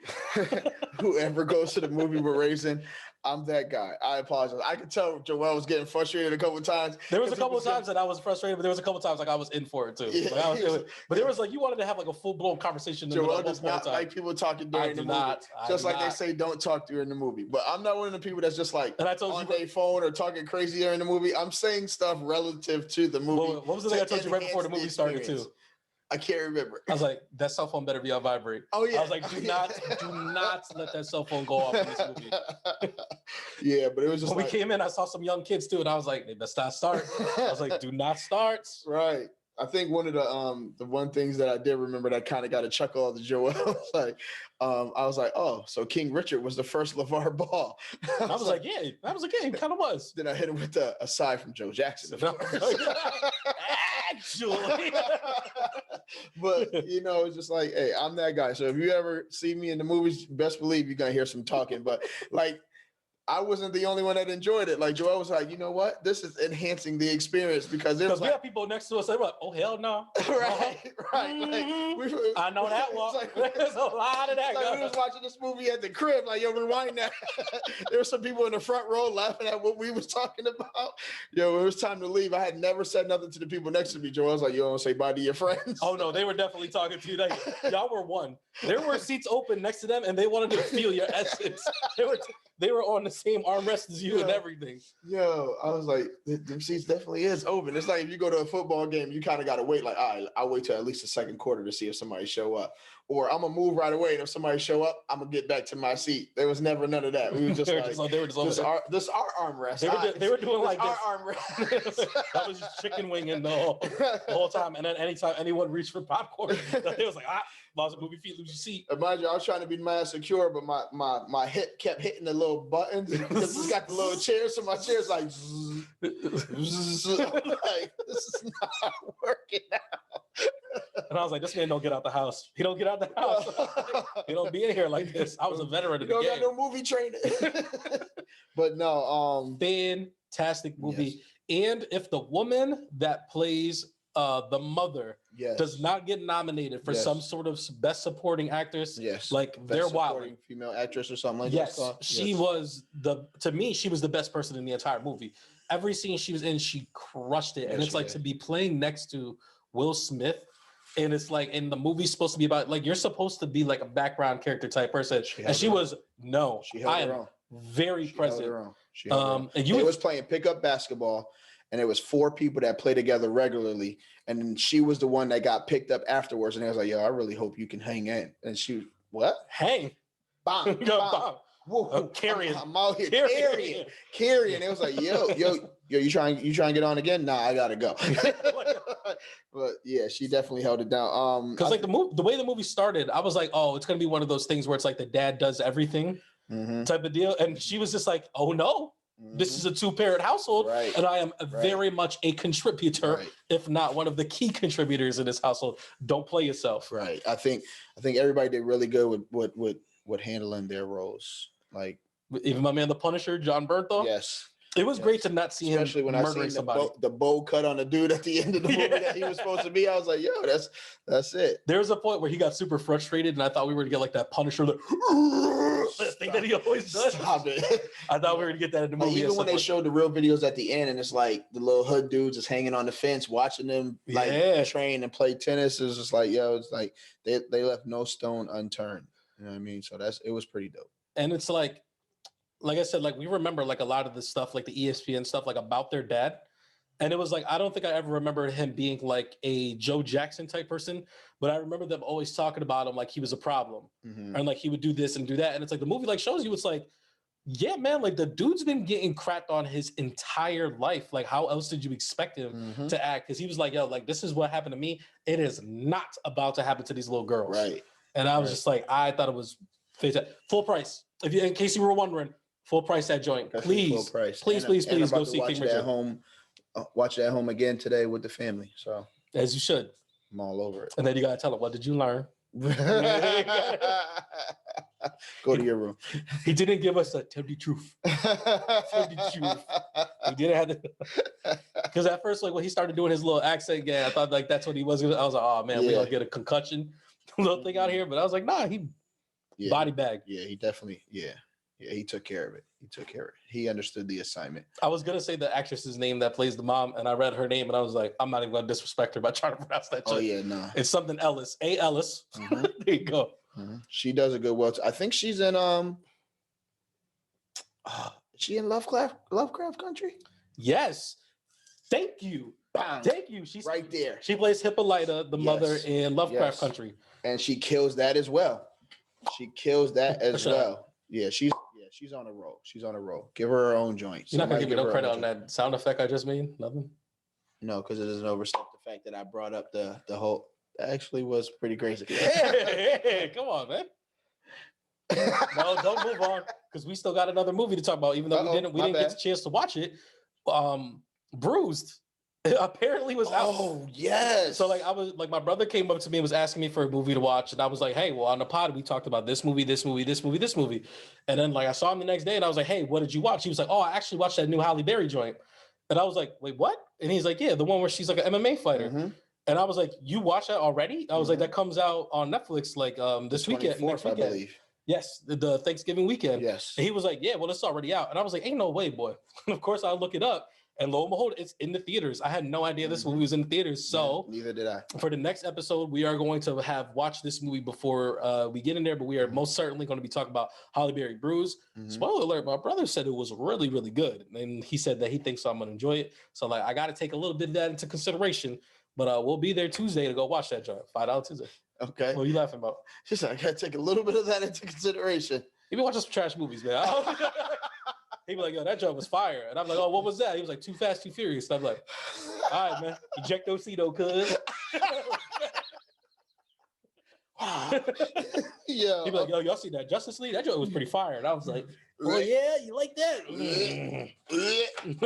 who ever goes to the movie with Raisin, I'm that guy. I apologize. I could tell Joel was getting frustrated a couple of times. There was a couple of times that I was frustrated, but there was a couple of times like I was in for it too. Yeah, Like but there was like you wanted to have like a full blown conversation. Joel does not like people talking during the movie. Just like they say, don't talk during the movie. But I'm not one of the people that's just like on their phone or talking crazy during the movie. I'm saying stuff relative to the movie. What was the thing I told you right before the movie started too? I can't remember. I was like, that cell phone better be on vibrate. Oh yeah. I was like, do not let that cell phone go off in this movie. Yeah, but it was just when we came in, I saw some young kids too, and I was like, they best not start. I was like, do not start. Right. I think one of the one things that I did remember that kind of got a chuckle out of Joel was like, I was like, oh, so King Richard was the first LeVar Ball. I was like, yeah, that was a game, kind of was. Then I hit him with the aside from Joe Jackson. Actually. But it's just like, hey, I'm that guy. So if you ever see me in the movies, best believe you're gonna hear some talking. But like, I wasn't the only one that enjoyed it. Like Joel was like, you know what? This is enhancing the experience because we have people next to us that were like, oh hell no. Right. Mm-hmm. Like, I know that one. Like, there's a lot of that. Like we was watching this movie at the crib, like, yo, rewind that. There were some people in the front row laughing at what we was talking about. Yo, it was time to leave. I had never said nothing to the people next to me. Joel was like, you want to say bye to your friends? Oh no, they were definitely talking to you. Like, y'all were one. There were seats open next to them and they wanted to feel your essence. They were on the same armrest as you and everything. Yo, I was like, the seats definitely is open. It's like if you go to a football game, you kind of got to wait. Like, all right, I'll wait till at least the second quarter to see if somebody show up. Or I'm going to move right away. And if somebody show up, I'm going to get back to my seat. There was never none of that. We were just like, they were just this our armrest. They were doing like our armrest. That was just chicken winging the whole time. And then anytime anyone reached for popcorn, they was like, lost a movie feet, lose your seat. Imagine I was trying to be mad secure, but my hip kept hitting the little buttons because it's got the little chairs, so my chair's like, like this is not working out. And I was like, this man don't get out the house. He don't get out the house. He don't be in here like this. I was a veteran of the game. Got no movie training. But no, fantastic movie. Yes. And if the woman that plays the mother does not get nominated for some sort of best supporting actress, like best they're wild female actress or something like that. She was to me, she was the best person in the entire movie. Every scene she was in, she crushed it. And it's like to be playing next to Will Smith. And it's like, and the movie's supposed to be about, like, you're supposed to be like a background character type person. And she was, I am very present. And you was playing pickup basketball, and it was 4 people that play together regularly. And then she was the one that got picked up afterwards. And I was like, yo, I really hope you can hang in. And she, what? Hang. Bang. Bang. Whoa, carrying. I'm out here carrying. It was like, yo, you trying to get on again? Nah, I gotta go. But yeah, she definitely held it down. Because like the way the movie started, I was like, oh, it's gonna be one of those things where it's like the dad does everything type of deal, and she was just like, oh no, this is a 2-parent household, and I am very much a contributor, if not one of the key contributors in this household. Don't play yourself. Right. I think everybody did really good with handling their roles. Like even my man, the Punisher, John Bernthal. Yes. It was great to not see especially him when murdering I seen somebody. The bow cut on the dude at the end of the movie that he was supposed to be. I was like, yo, that's it. There was a point where he got super frustrated, and I thought we were gonna get like that Punisher, that thing that he always does. Stop it. I thought we were gonna get that in the movie. Even when they showed the real videos at the end, and it's like the little hood dudes is hanging on the fence watching them like train and play tennis. It's just like, yo, it's like they left no stone unturned. You know what I mean? So it was pretty dope. And it's like I said, like we remember like a lot of the stuff, like the ESPN stuff, like about their dad. And it was like, I don't think I ever remembered him being like a Joe Jackson type person, but I remember them always talking about him like he was a problem. And like he would do this and do that. And it's like the movie like shows you, it's like, yeah, man, like the dude's been getting cracked on his entire life. Like how else did you expect him to act? Because he was like, yo, like this is what happened to me. It is not about to happen to these little girls. Right. And I was just like, I thought it was fantastic. Full price. In case you were wondering, full price that joint. Please go see King Richard. Watch it at home again today with the family. So as you should. I'm all over it. And then you gotta tell them, what did you learn? Go to your room. He didn't give us a tell the truth. Tell the truth. He didn't have to, because at first, like when he started doing his little accent again, I thought like that's what he was gonna. I was like, oh man, we're gonna get a concussion. little thing out here, but I was like, nah, he body bag. Yeah, he definitely, he took care of it. He understood the assignment. I was gonna say the actress's name that plays the mom, and I read her name, and I was like, I'm not even gonna disrespect her by trying to pronounce that. Oh yeah, no, it's something Ellis, A. Ellis. There you go. She does a good well. I think she's in she in Lovecraft Country. Yes, thank you. Bang. Thank you. She's right there. She plays Hippolyta, the mother in Lovecraft Country, and she kills that as well. Yeah, she's on a roll. She's on a roll. Give her her own joint. You're not gonna give me no credit on that sound effect I just made? Nothing? No, because it doesn't overstep the fact that I brought up the whole. That actually was pretty crazy. Hey, come on, man. No, don't move on, because we still got another movie to talk about, even though we didn't get the chance to watch it. Bruised. It apparently was out. Oh yes. So like I was like, my brother came up to me and was asking me for a movie to watch, and I was like, hey, well, on the pod we talked about this movie, and then like I saw him the next day, and I was like, hey, what did you watch? He was like, oh, I actually watched that new Halle Berry joint, and I was like, wait, what? And he's like, yeah, the one where she's like an MMA fighter, and I was like, you watched that already? I was like, that comes out on Netflix like this weekend, next weekend. I believe. Yes, the Thanksgiving weekend. Yes. And he was like, yeah, well, it's already out, and I was like, ain't no way, boy. And of course, I look it up. And lo and behold, it's in the theaters. I had no idea this movie was in the theaters. So neither did I. For the next episode, we are going to have watched this movie before we get in there, but we are most certainly going to be talking about Halle Berry Bruise. Spoiler alert, my brother said it was really, really good. And he said that he thinks I'm going to enjoy it. So like, I got to take a little bit of that into consideration, but we'll be there Tuesday to go watch that joint. $5 Tuesday. Okay. What are you laughing about? She said, I got to take a little bit of that into consideration. You been watching some trash movies, man. He'd be like, yo, that joke was fire. And I'm like, oh, what was that? He was like, Too Fast, Too Furious. And I'm like, all right, man. Ejectocito, cuz. Yeah. He'd be like, yo, y'all see that Justice League? That joke was pretty fire. And I was like, oh, yeah, you like that?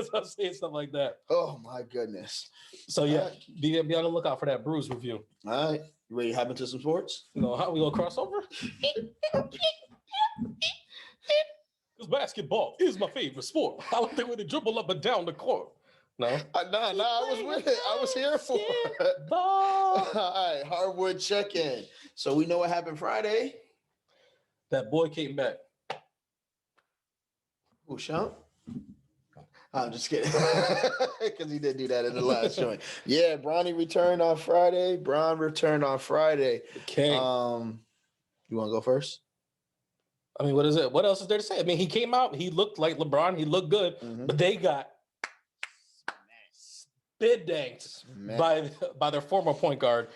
So I'm saying stuff like that. Oh, my goodness. So, yeah, be on the lookout for that Bruise review. All right. You ready to hop into some sports? No, how we going to cross over? Because basketball is my favorite sport. I like the way they dribble up and down the court. No? No, I was with it. I was here for it. All right, Hardwood Check-in. So we know what happened Friday. That boy came back. Who, Sean? I'm just kidding. Because he did do that in the last joint. Yeah, Bronny returned on Friday. Okay. You want to go first? I mean, what is it? What else is there to say? I mean, he came out, he looked like LeBron, he looked good, but they got spit danked by their former point guard,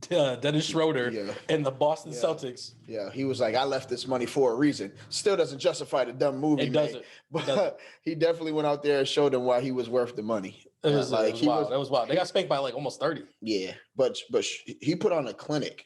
Dennis Schroeder, and the Boston Celtics. Yeah, he was like, I left this money for a reason. Still doesn't justify the dumb movie. It doesn't. But he definitely went out there and showed them why he was worth the money. It was wild. That was wild. They got spanked by like almost 30. Yeah, but he put on a clinic.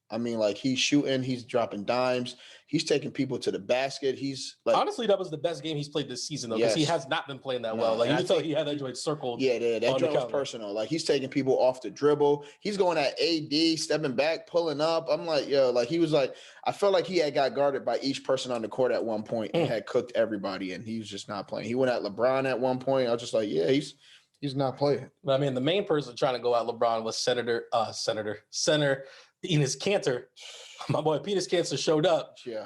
I mean, like, he's shooting, he's dropping dimes, he's taking people to the basket. He's like, honestly, that was the best game he's played this season, though, because he has not been playing that well. Like, you can tell he had that joint circled. Yeah, that joint was personal. Like, he's taking people off the dribble. He's going at AD, stepping back, pulling up. I'm like, yo, like, he was like, I felt like he had got guarded by each person on the court at one point and had cooked everybody, and he was just not playing. He went at LeBron at one point. I was just like, yeah, he's not playing. But I mean, the main person trying to go at LeBron was Center Enes Kanter. My boy Penis Cancer showed up. Yeah.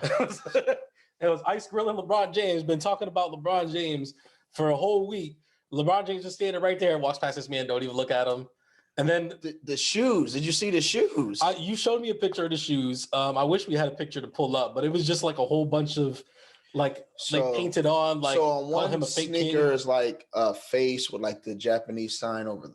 It was ice grilling LeBron James. Been talking about LeBron James for a whole week. LeBron James just standing right there and walks past this man, don't even look at him. And then the shoes. Did you see the shoes? You showed me a picture of the shoes. I wish we had a picture to pull up, but it was just like a whole bunch of like painted on. Like, so on one sneaker is like a face with like the Japanese sign over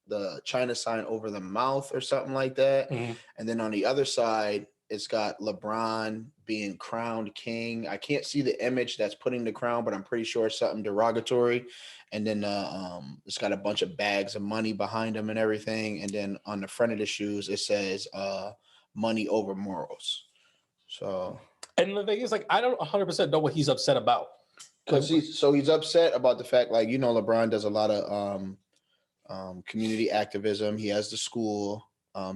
the China sign over the mouth or something like that. And then on the other side, it's got LeBron being crowned king. I can't see the image that's putting the crown, but I'm pretty sure it's something derogatory. And then it's got a bunch of bags of money behind him and everything. And then on the front of the shoes, it says money over morals. So, and the thing is, like, I don't 100% know what he's upset about. Because he's upset about the fact, like, you know, LeBron does a lot of community activism. He has the school.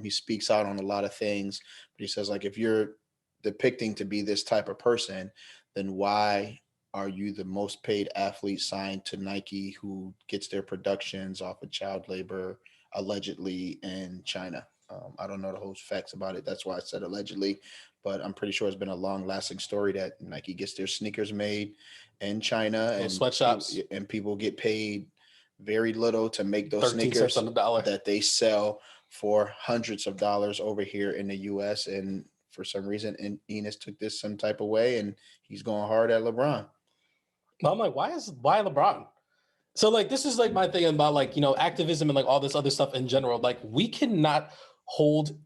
He speaks out on a lot of things. But he says, like, if you're depicting to be this type of person, then why are you the most paid athlete signed to Nike who gets their productions off of child labor allegedly in China? I don't know the whole facts about it. That's why I said allegedly, but I'm pretty sure it's been a long-lasting story that Nike gets their sneakers made in China, and sweatshops, and people get paid very little to make those 13 cents sneakers on the dollar that they sell for hundreds of dollars over here in the U.S. And for some reason, Enos took this some type of way, and he's going hard at LeBron. Well, I'm like, why LeBron? So like, this is like my thing about like, you know, activism and like all this other stuff in general. Like, we cannot hold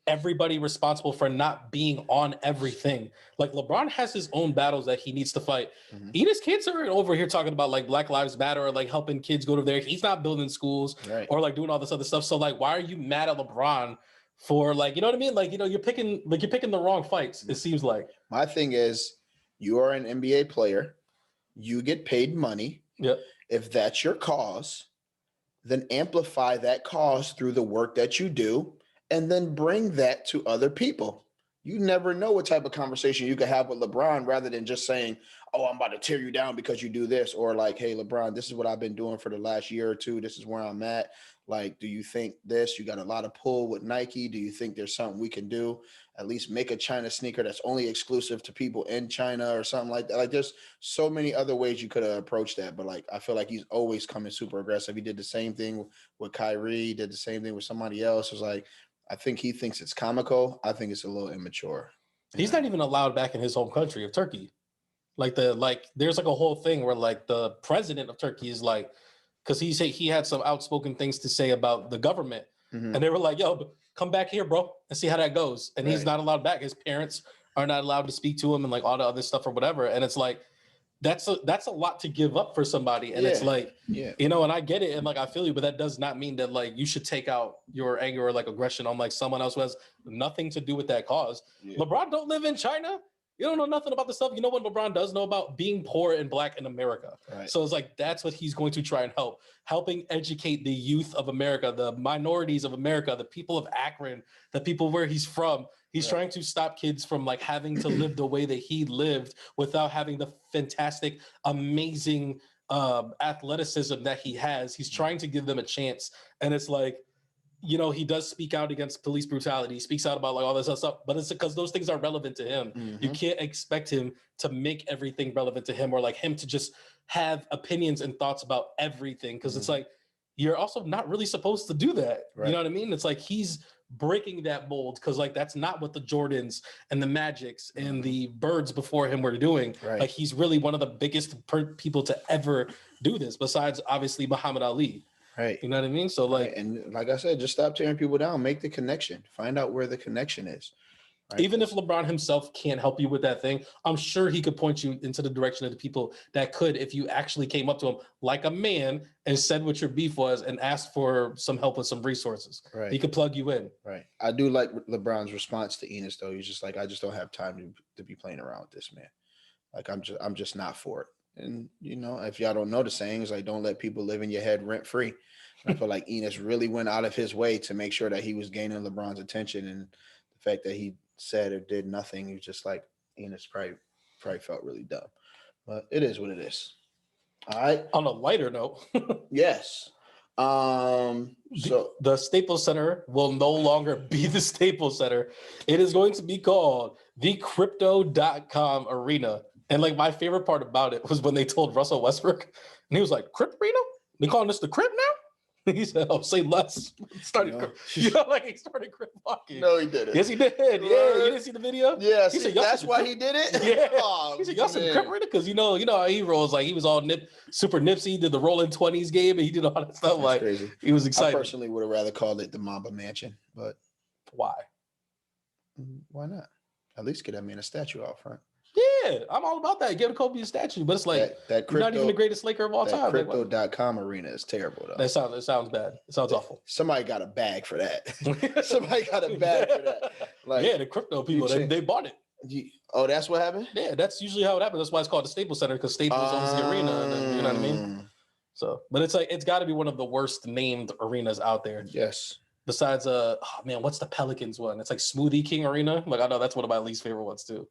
everybody responsible for not being on everything. Like, LeBron has his own battles that he needs to fight. Enos kids are over here talking about like Black Lives Matter or like helping kids go to there. He's not building schools or like doing all this other stuff. So like, why are you mad at LeBron for like, you know what I mean? Like, you know, you're picking the wrong fights. It seems like. My thing is, you are an NBA player. You get paid money. Yep. If that's your cause, then amplify that cause through the work that you do, and then bring that to other people. You never know what type of conversation you could have with LeBron rather than just saying, oh, I'm about to tear you down because you do this. Or like, hey, LeBron, this is what I've been doing for the last year or two. This is where I'm at. Like, do you think this? You got a lot of pull with Nike. Do you think there's something we can do? At least make a China sneaker that's only exclusive to people in China or something like that. Like, there's so many other ways you could have approached that. But like, I feel like he's always coming super aggressive. He did the same thing with Kyrie, did the same thing with somebody else. It was like, I think he thinks it's comical. I think it's a little immature. He's not even allowed back in his home country of Turkey. There's like a whole thing where like the president of Turkey is like, because he had some outspoken things to say about the government, and they were like, "Yo, come back here, bro, and see how that goes." And he's not allowed back. His parents are not allowed to speak to him, and like all the other stuff or whatever. And it's like, that's a lot to give up for somebody. And it's like, you know, and I get it, and like I feel you, but that does not mean that like you should take out your anger or like aggression on like someone else who has nothing to do with that cause. LeBron don't live in China. You don't know nothing about the stuff. You know what LeBron does know about? Being poor and Black in America. Right. So it's like, that's what he's going to try and helping educate the youth of America, the minorities of America, the people of Akron, the people where he's from. He's trying to stop kids from like having to live the way that he lived without having the fantastic, amazing athleticism that he has. He's trying to give them a chance. And it's like, you know, he does speak out against police brutality. He speaks out about like all this other stuff, but it's because those things are relevant to him. You can't expect him to make everything relevant to him, or like him to just have opinions and thoughts about everything. Because it's like, you're also not really supposed to do that. You know what I mean? It's like he's breaking that mold, because like that's not what the Jordans and the Magics and the Birds before him were doing. Like, he's really one of the biggest people to ever do this, besides obviously Muhammad Ali. Right. You know what I mean? So like, and like I said, just stop tearing people down, make the connection, find out where the connection is. Right? Even if LeBron himself can't help you with that thing, I'm sure he could point you into the direction of the people that could, if you actually came up to him like a man and said what your beef was and asked for some help with some resources. Right. He could plug you in. Right. I do like LeBron's response to Enos though. He's just like, I just don't have time to be playing around with this, man. Like, I'm just not for it. And, you know, if y'all don't know the sayings, like, don't let people live in your head rent free. I feel like Enos really went out of his way to make sure that he was gaining LeBron's attention. And the fact that he said or did nothing, he was just like, Enos probably felt really dumb. But it is what it is. All right. On a lighter note. Yes. So the Staples Center will no longer be the Staples Center. It is going to be called the Crypto.com Arena. And like, my favorite part about it was when they told Russell Westbrook, and he was like, Crypt Arena? They calling this the Crypt now? He said, "Oh, say less." He started Crypt walking. No, he didn't. Yes, he did. Yeah, you didn't see the video? Yeah, he said, that's why he did it? Yeah. He said, y'all said Crypt Arena? Because you know how he rolls. Like, he was all super nipsy, he did the Rolling 20s game, and he did all that stuff. That's like, crazy. He was excited. I personally would have rather called it the Mamba Mansion, but why? Why not? At least get that man a statue out front. Yeah, I'm all about that. Give Kobe a statue, but it's like that crypto, not even the greatest Laker of all time. Crypto.com arena is terrible though. It sounds bad. It sounds awful. Somebody got a bag for that. Somebody got a bag for that. Like, yeah, the crypto people, they bought it. Oh, that's what happened? Yeah, that's usually how it happens. That's why it's called the Staples Center, because Staples owns the arena. You know what I mean? So, but it's like, it's got to be one of the worst named arenas out there. Yes. Besides, what's the Pelicans one? It's like Smoothie King Arena. Like, I know that's one of my least favorite ones too.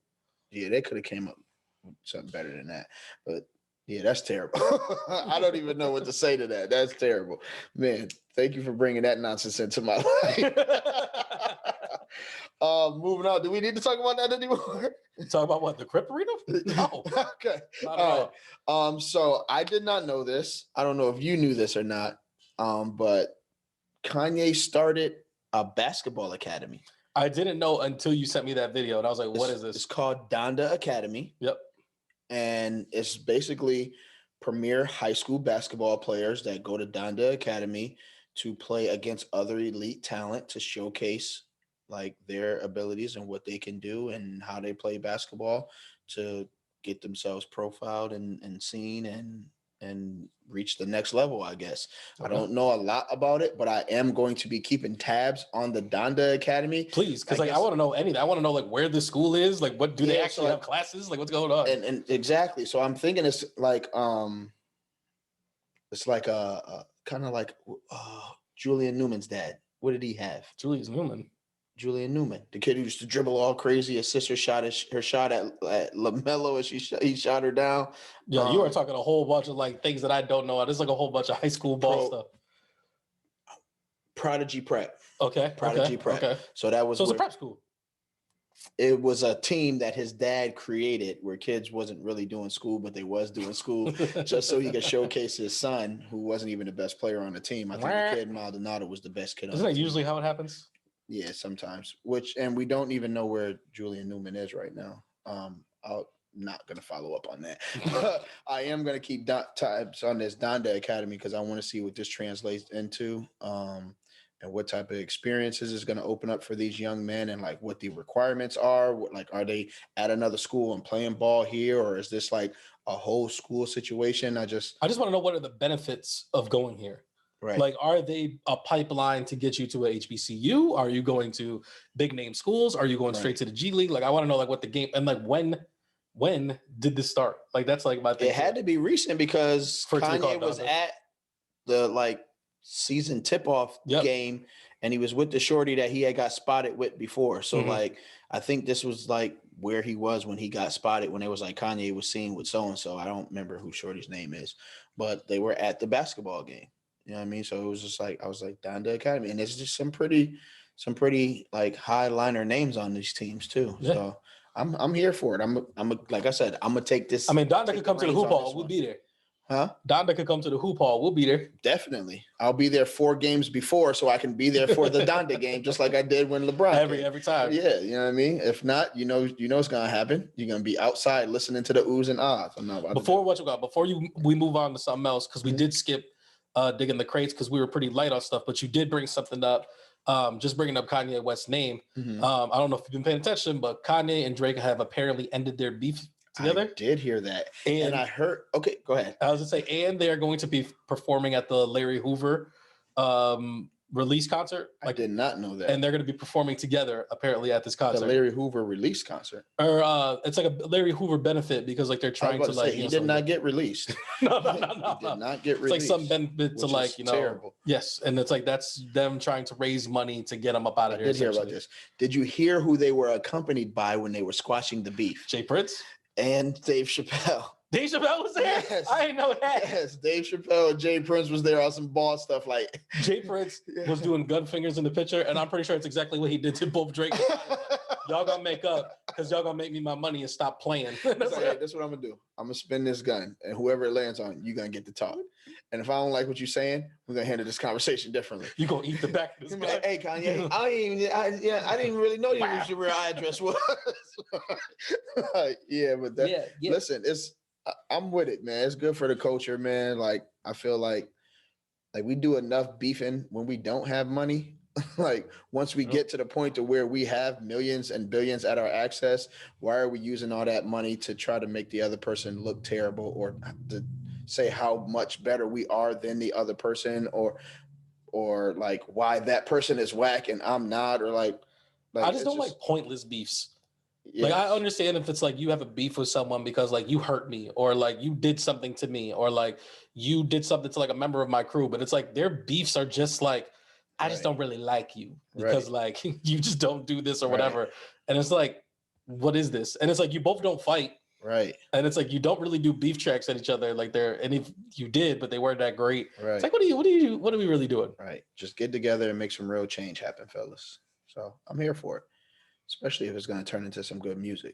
Yeah, they could have came up with something better than that. But Yeah, that's terrible. I don't even know what to say to that. That's terrible. Man, thank you for bringing that nonsense into my life. Moving on. Do we need to talk about that anymore? Talk about what? The Crypt Arena? No. Okay. Not at all. So I did not know this. I don't know if you knew this or not. But Kanye started a basketball academy. I didn't know until you sent me that video, and I was like, "What is this?" It's called Donda Academy. Yep. And it's basically premier high school basketball players that go to Donda Academy to play against other elite talent to showcase like their abilities and what they can do and how they play basketball to get themselves profiled and seen and reach the next level, I guess. Okay. I don't know a lot about it, but I am going to be keeping tabs on the Donda Academy. Please, because like I want to know anything. I want to know like where the school is, like what do they actually have classes, like what's going on? And exactly. So I'm thinking it's like a kind of like Julian Newman's dad. What did he have? Julian Newman, the kid who used to dribble all crazy. His sister shot her shot at LaMelo, and he shot her down. Yeah, you are talking a whole bunch of like things that I don't know. There's like a whole bunch of high school ball stuff. Prodigy Prep. Okay. Prodigy Prep. Okay. So that was it's a prep school. It was a team that his dad created where kids wasn't really doing school, but they was doing school just so he could showcase his son, who wasn't even the best player on the team. I think the kid Maldonado was the best kid on the team. Isn't that usually how it happens? Yeah, sometimes. And we don't even know where Julian Newman is right now. I'm not going to follow up on that. But I am going to keep tabs on this Donda Academy because I want to see what this translates into and what type of experiences is going to open up for these young men and like what the requirements are. Like, are they at another school and playing ball here, or is this like a whole school situation? I just want to know what are the benefits of going here. Right. Like, are they a pipeline to get you to a HBCU? Are you going to big name schools? Are you going straight to the G League? Like, I want to know like what the game and like when did this start? Like, that's like my thing. It had to be recent because Kanye was at the like season tip-off game, and he was with the shorty that he had got spotted with before. So like, I think this was like where he was when he got spotted, when it was like Kanye was seen with so-and-so. I don't remember who shorty's name is, but they were at the basketball game. You know what I mean? So it was just like, I was like, Donda Academy. And there's just some pretty like high liner names on these teams too. Yeah. So I'm here for it. I'm like I said, I'm gonna take this. I mean, Donda could come to the hoop hall. We'll be there. Huh? Donda could come to the hoop hall. We'll be there. Definitely. I'll be there 4 games before so I can be there for the Donda game, just like I did when LeBron every time. Yeah, you know what I mean? If not, you know it's gonna happen. You're gonna be outside listening to the oohs and ahs. I'm not before we move on to something else, because we did skip digging the crates because we were pretty light on stuff, but you did bring something up. Just bringing up Kanye West's name. I don't know if you've been paying attention, but Kanye and Drake have apparently ended their beef together. I did hear that. And I heard, okay, go ahead. I was gonna say, and they're going to be performing at the Larry Hoover release concert. I did not know that. And they're going to be performing together apparently at this concert. The Larry Hoover release concert. Or it's like a Larry Hoover benefit because like they're trying to like. He did not get released. No. He did not get released. It's like some benefit to like, terrible. Yes, and it's like that's them trying to raise money to get them up out of here. I did hear about this. Did you hear who they were accompanied by when they were squashing the beef? Jay Prince and Dave Chappelle. Dave Chappelle was there? Yes. I didn't know that. Yes, Dave Chappelle and Jay Prince was there on some ball stuff. Like Jay Prince was doing gun fingers in the picture, and I'm pretty sure it's exactly what he did to both Drake. Y'all gonna make up because y'all gonna make me my money and stop playing. That's what I'm gonna do. I'm gonna spin this gun, and whoever it lands on, you gonna get to talk. And if I don't like what you're saying, we're gonna handle this conversation differently. You gonna eat the back of this gun? Like, hey Kanye, I didn't really know you was your real address was. Listen, I'm with it, man. It's good for the culture, man. Like I feel like we do enough beefing when we don't have money. Like once we get to the point to where we have millions and billions at our access, why are we using all that money to try to make the other person look terrible or to say how much better we are than the other person or like why that person is whack and I'm not, or like I just don't like pointless beefs. Yes. Like I understand if it's like you have a beef with someone because like you hurt me or like you did something to me or like you did something to like a member of my crew, but it's like their beefs are just like I just don't really like you because like you just don't do this or whatever. And it's like, what is this? And it's like you both don't fight. Right. And it's like you don't really do beef tracks at each other like they're, and if you did, but they weren't that great. Right. It's like, what are we really doing? Right. Just get together and make some real change happen, fellas. So I'm here for it, especially if it's going to turn into some good music.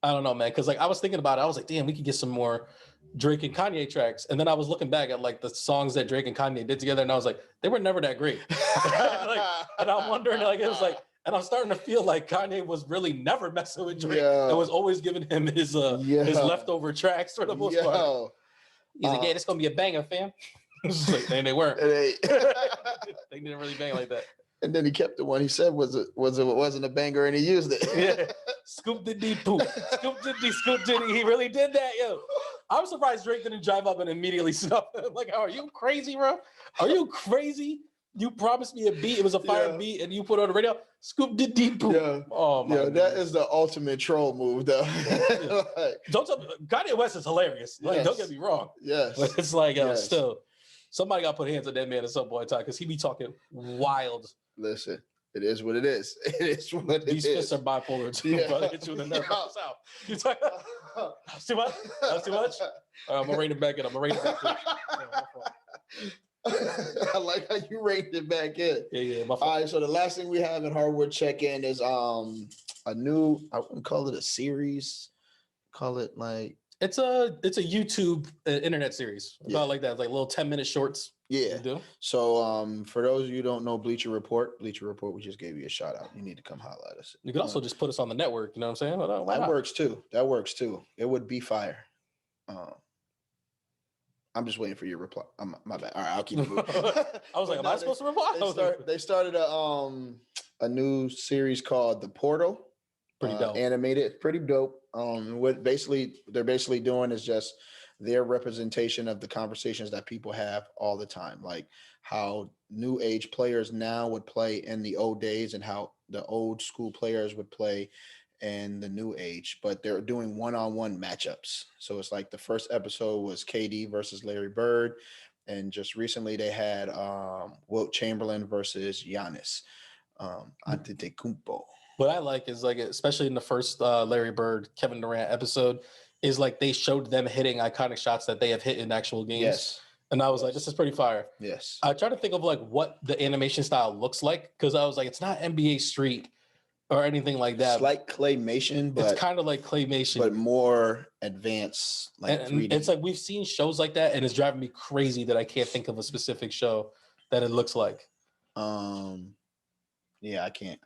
I don't know, man. Because like I was thinking about it, I was like, damn, we could get some more Drake and Kanye tracks. And then I was looking back at like the songs that Drake and Kanye did together, and I was like, they were never that great. Like, and I'm wondering, like, it was like, and I'm starting to feel like Kanye was really never messing with Drake. And was always giving him his leftover tracks for the most part. He's like, yeah, this gonna be a banger, fam. It's like, and they weren't. They didn't really bang like that. And then he kept the one he said wasn't a banger, and he used it. Yeah. Scoop the D poop. Scoop the D, scoop diddy. He really did that, yo. I'm surprised Drake didn't drive up and immediately snuff him. Like, are you crazy, bro? Are you crazy? You promised me a beat. It was a fire beat, and you put it on the radio. Scoop the D poop. Yeah. Oh my God. That is the ultimate troll move, though. Like, don't tell me, Kanye West is hilarious. Like, don't get me wrong. Yes. But it's like, still, somebody got to put hands on that man at some point in time because he be talking wild. Listen, it is what it is. It is what it is. These fists are bipolar too, brother. Get you in the nerve. You talk. That's too much. That's too much. All right, I'm gonna rein it back in. I like how you reined it back in. Yeah. All right, so the last thing we have in Hardwood Check-in is a new, I wouldn't call it a series. Call it like it's a YouTube internet series. About like that. It's like little 10-minute shorts. Yeah. So for those of you who don't know Bleacher Report, we just gave you a shout out. You need to come holler at us. You could also just put us on the network, you know what I'm saying? That works too. It would be fire. I'm just waiting for your reply. My bad. All right, I'll keep it moving. I was like, am I supposed to reply? They started a new series called The Portal. Pretty dope. Animated, pretty dope. What they're basically doing is just their representation of the conversations that people have all the time, like how new age players now would play in the old days and how the old school players would play in the new age, but they're doing one-on-one matchups. So it's like the first episode was KD versus Larry Bird, and just recently they had Wilt Chamberlain versus Giannis Antetokounmpo. What I like is like, especially in the first Larry Bird, Kevin Durant episode, is like they showed them hitting iconic shots that they have hit in actual games. Yes. And I was like, this is pretty fire. Yes. I try to think of like what the animation style looks like, because I was like, it's not NBA Street or anything like that. It's like claymation, but it's kind of like claymation, but more advanced, like 3D. It's like we've seen shows like that, and it's driving me crazy that I can't think of a specific show that it looks like. Yeah, I can't.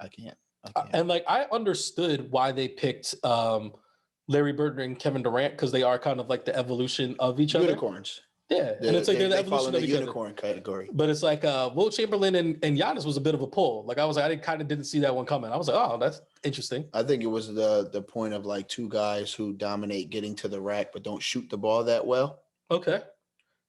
And like I understood why they picked Larry Bird and Kevin Durant, because they are kind of like the evolution of each other. Unicorns. Yeah, and it's like they're the evolution of the each unicorn category. But it's like Wilt Chamberlain and Giannis was a bit of a pull. Like I was like, I kind of didn't see that one coming. I was like, oh, that's interesting. I think it was the point of like two guys who dominate getting to the rack but don't shoot the ball that well. Okay.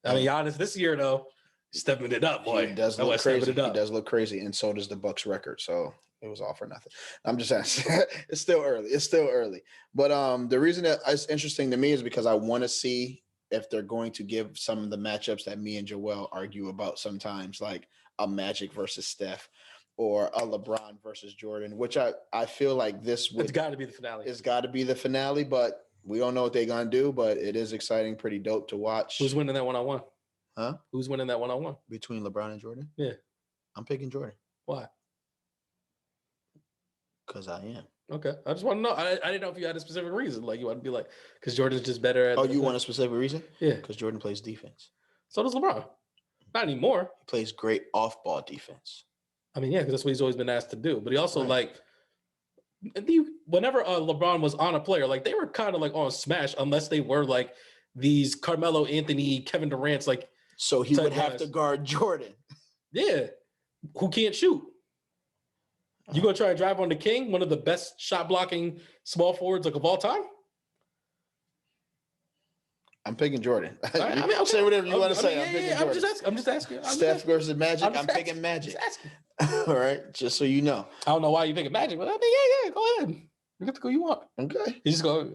I mean, Giannis this year though, stepping it up, boy. He does look crazy. He does look crazy, and so does the Bucks record. So it was all for nothing. I'm just asking. It's still early. But the reason that it's interesting to me is because I want to see if they're going to give some of the matchups that me and Joel argue about sometimes, like a Magic versus Steph or a LeBron versus Jordan, which I feel like this would. It's got to be the finale. It's got to be the finale, but we don't know what they're going to do, but it is exciting, pretty dope to watch. Who's winning that one-on-one? Huh? Who's winning that one-on-one? Between LeBron and Jordan? Yeah. I'm picking Jordan. Why? Because I am. Okay. I just want to know. I didn't know if you had a specific reason. Like you want to be like, because Jordan's just better at. Oh, you want a specific reason? Yeah. Because Jordan plays defense. So does LeBron. Not anymore. He plays great off-ball defense. I mean, yeah, because that's what he's always been asked to do. But he also whenever LeBron was on a player, like they were kind of like on smash, unless they were like these Carmelo Anthony, Kevin Durant's like. So he would have to guard Jordan. Yeah. Who can't shoot. You gonna try and drive on the King, one of the best shot blocking small forwards like of all time? I'm picking Jordan. I mean, okay. Say whatever you want to say. I'm picking Jordan. I'm just asking. Steph versus Magic. I'm picking Magic. All right, just so you know. I don't know why you picking Magic, but I mean, yeah, go ahead. You get the go you want. Okay. You just go.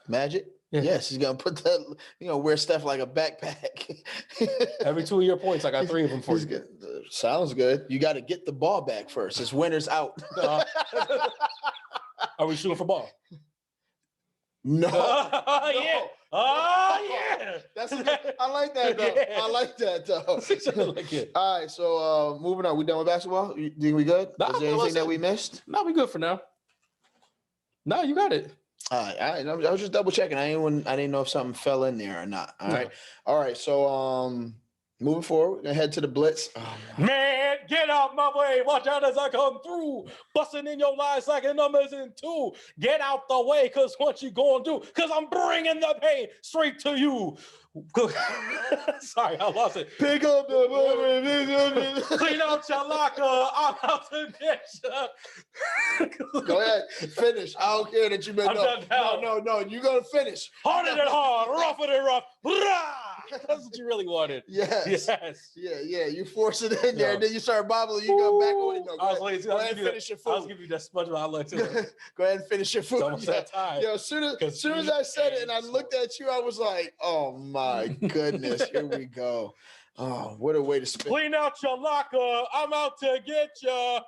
Magic. Yeah. Yes, he's gonna put that. Wear Steph like a backpack. Every 2 of your points, I got 3 of them for you. Good. Sounds good. You got to get the ball back first. It's winners out. Are we shooting for ball? No. Oh, yeah. Oh, yeah. I like that though. Yeah. I like that though. Like it. All right, so moving on. We done with basketball? You think we good? Nah, Is there anything that we missed? No, we good for now. No, you got it. All right. I was just double checking. I didn't know if something fell in there or not. All right. All right. So moving forward, we're gonna head to the Blitz. Oh, man, get out my way. Watch out as I come through. Busting in your lies like a numbers in two. Get out the way, because what you gonna do? Because I'm bringing the pain straight to you. Sorry, I lost it. Pick up the Clean out your locker. I'm out to get you. Go ahead. Finish. I don't care that you been No. You're gonna finish. Harder than hard, rougher than rough. That's what you really wanted. Yes. Yeah. You force it in there, and then you start bobbling. You go back away. No, go ahead and finish your food. I was giving you that SpongeBob highlight too. Go ahead and finish your food. It's almost that time. Yo, as soon as I said it and I looked at you, I was like, oh my goodness, here we go. Oh, what a way to spend. Clean out your locker. I'm out to get you.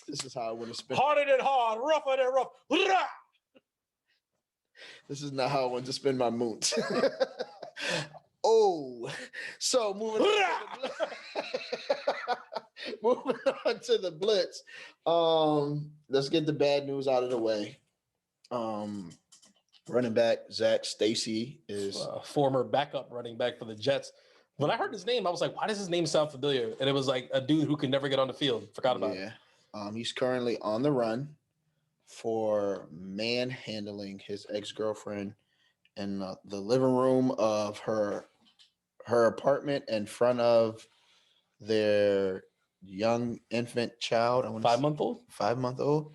This is how I want to spend. Harder than hard, rougher than rough. This is not how I want to spend my moons. Oh, so moving on to the Blitz. Let's get the bad news out of the way. Running back Zac Stacy is former backup running back for the Jets. When I heard his name, I was like, why does his name sound familiar? And it was like a dude who could never get on the field. Forgot about it. He's currently on the run for manhandling his ex-girlfriend in the living room of her apartment in front of their young infant child. 5-month-old? 5-month-old.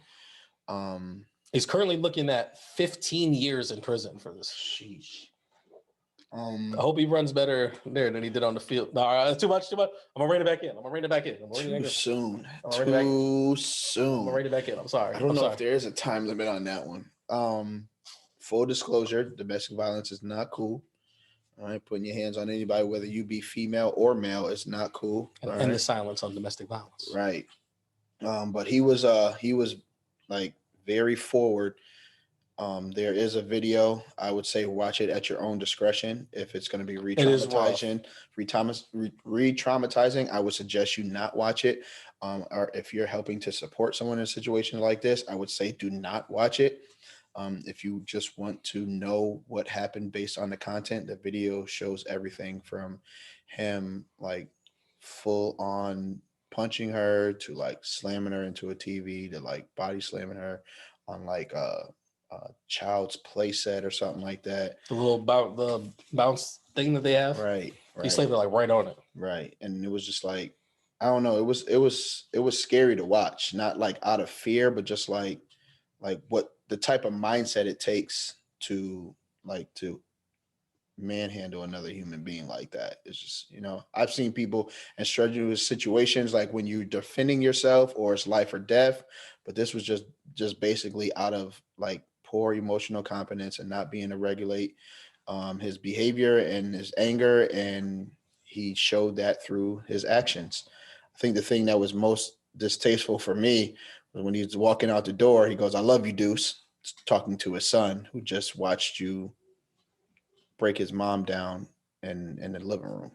He's currently looking at 15 years in prison for this. Sheesh. I hope he runs better there than he did on the field. No, too much. I'm gonna rein it back in. Too soon. I'm gonna rein it back in. I'm sorry. I don't know if there is a time limit on that one. Full disclosure, domestic violence is not cool. All right, putting your hands on anybody, whether you be female or male, is not cool. And the silence on domestic violence. Right. But he was like very forward. There is a video. I would say watch it at your own discretion. If it's going to be re-traumatizing, I would suggest you not watch it. Or if you're helping to support someone in a situation like this, I would say do not watch it. If you just want to know what happened based on the content, the video shows everything from him like full on punching her to like slamming her into a TV to like body slamming her on like a child's play set or something like that. The bounce thing that they have. Right. He slammed it like right on it. Right. And it was just like, I don't know. It was scary to watch, not like out of fear, but just like what the type of mindset it takes to manhandle another human being like that. It's just, I've seen people in strenuous situations, like when you're defending yourself or it's life or death, but this was just basically out of like poor emotional competence and not being able to regulate his behavior and his anger. And he showed that through his actions. I think the thing that was most distasteful for me was when he was walking out the door, he goes, "I love you, Deuce," talking to his son who just watched you break his mom down in the living room.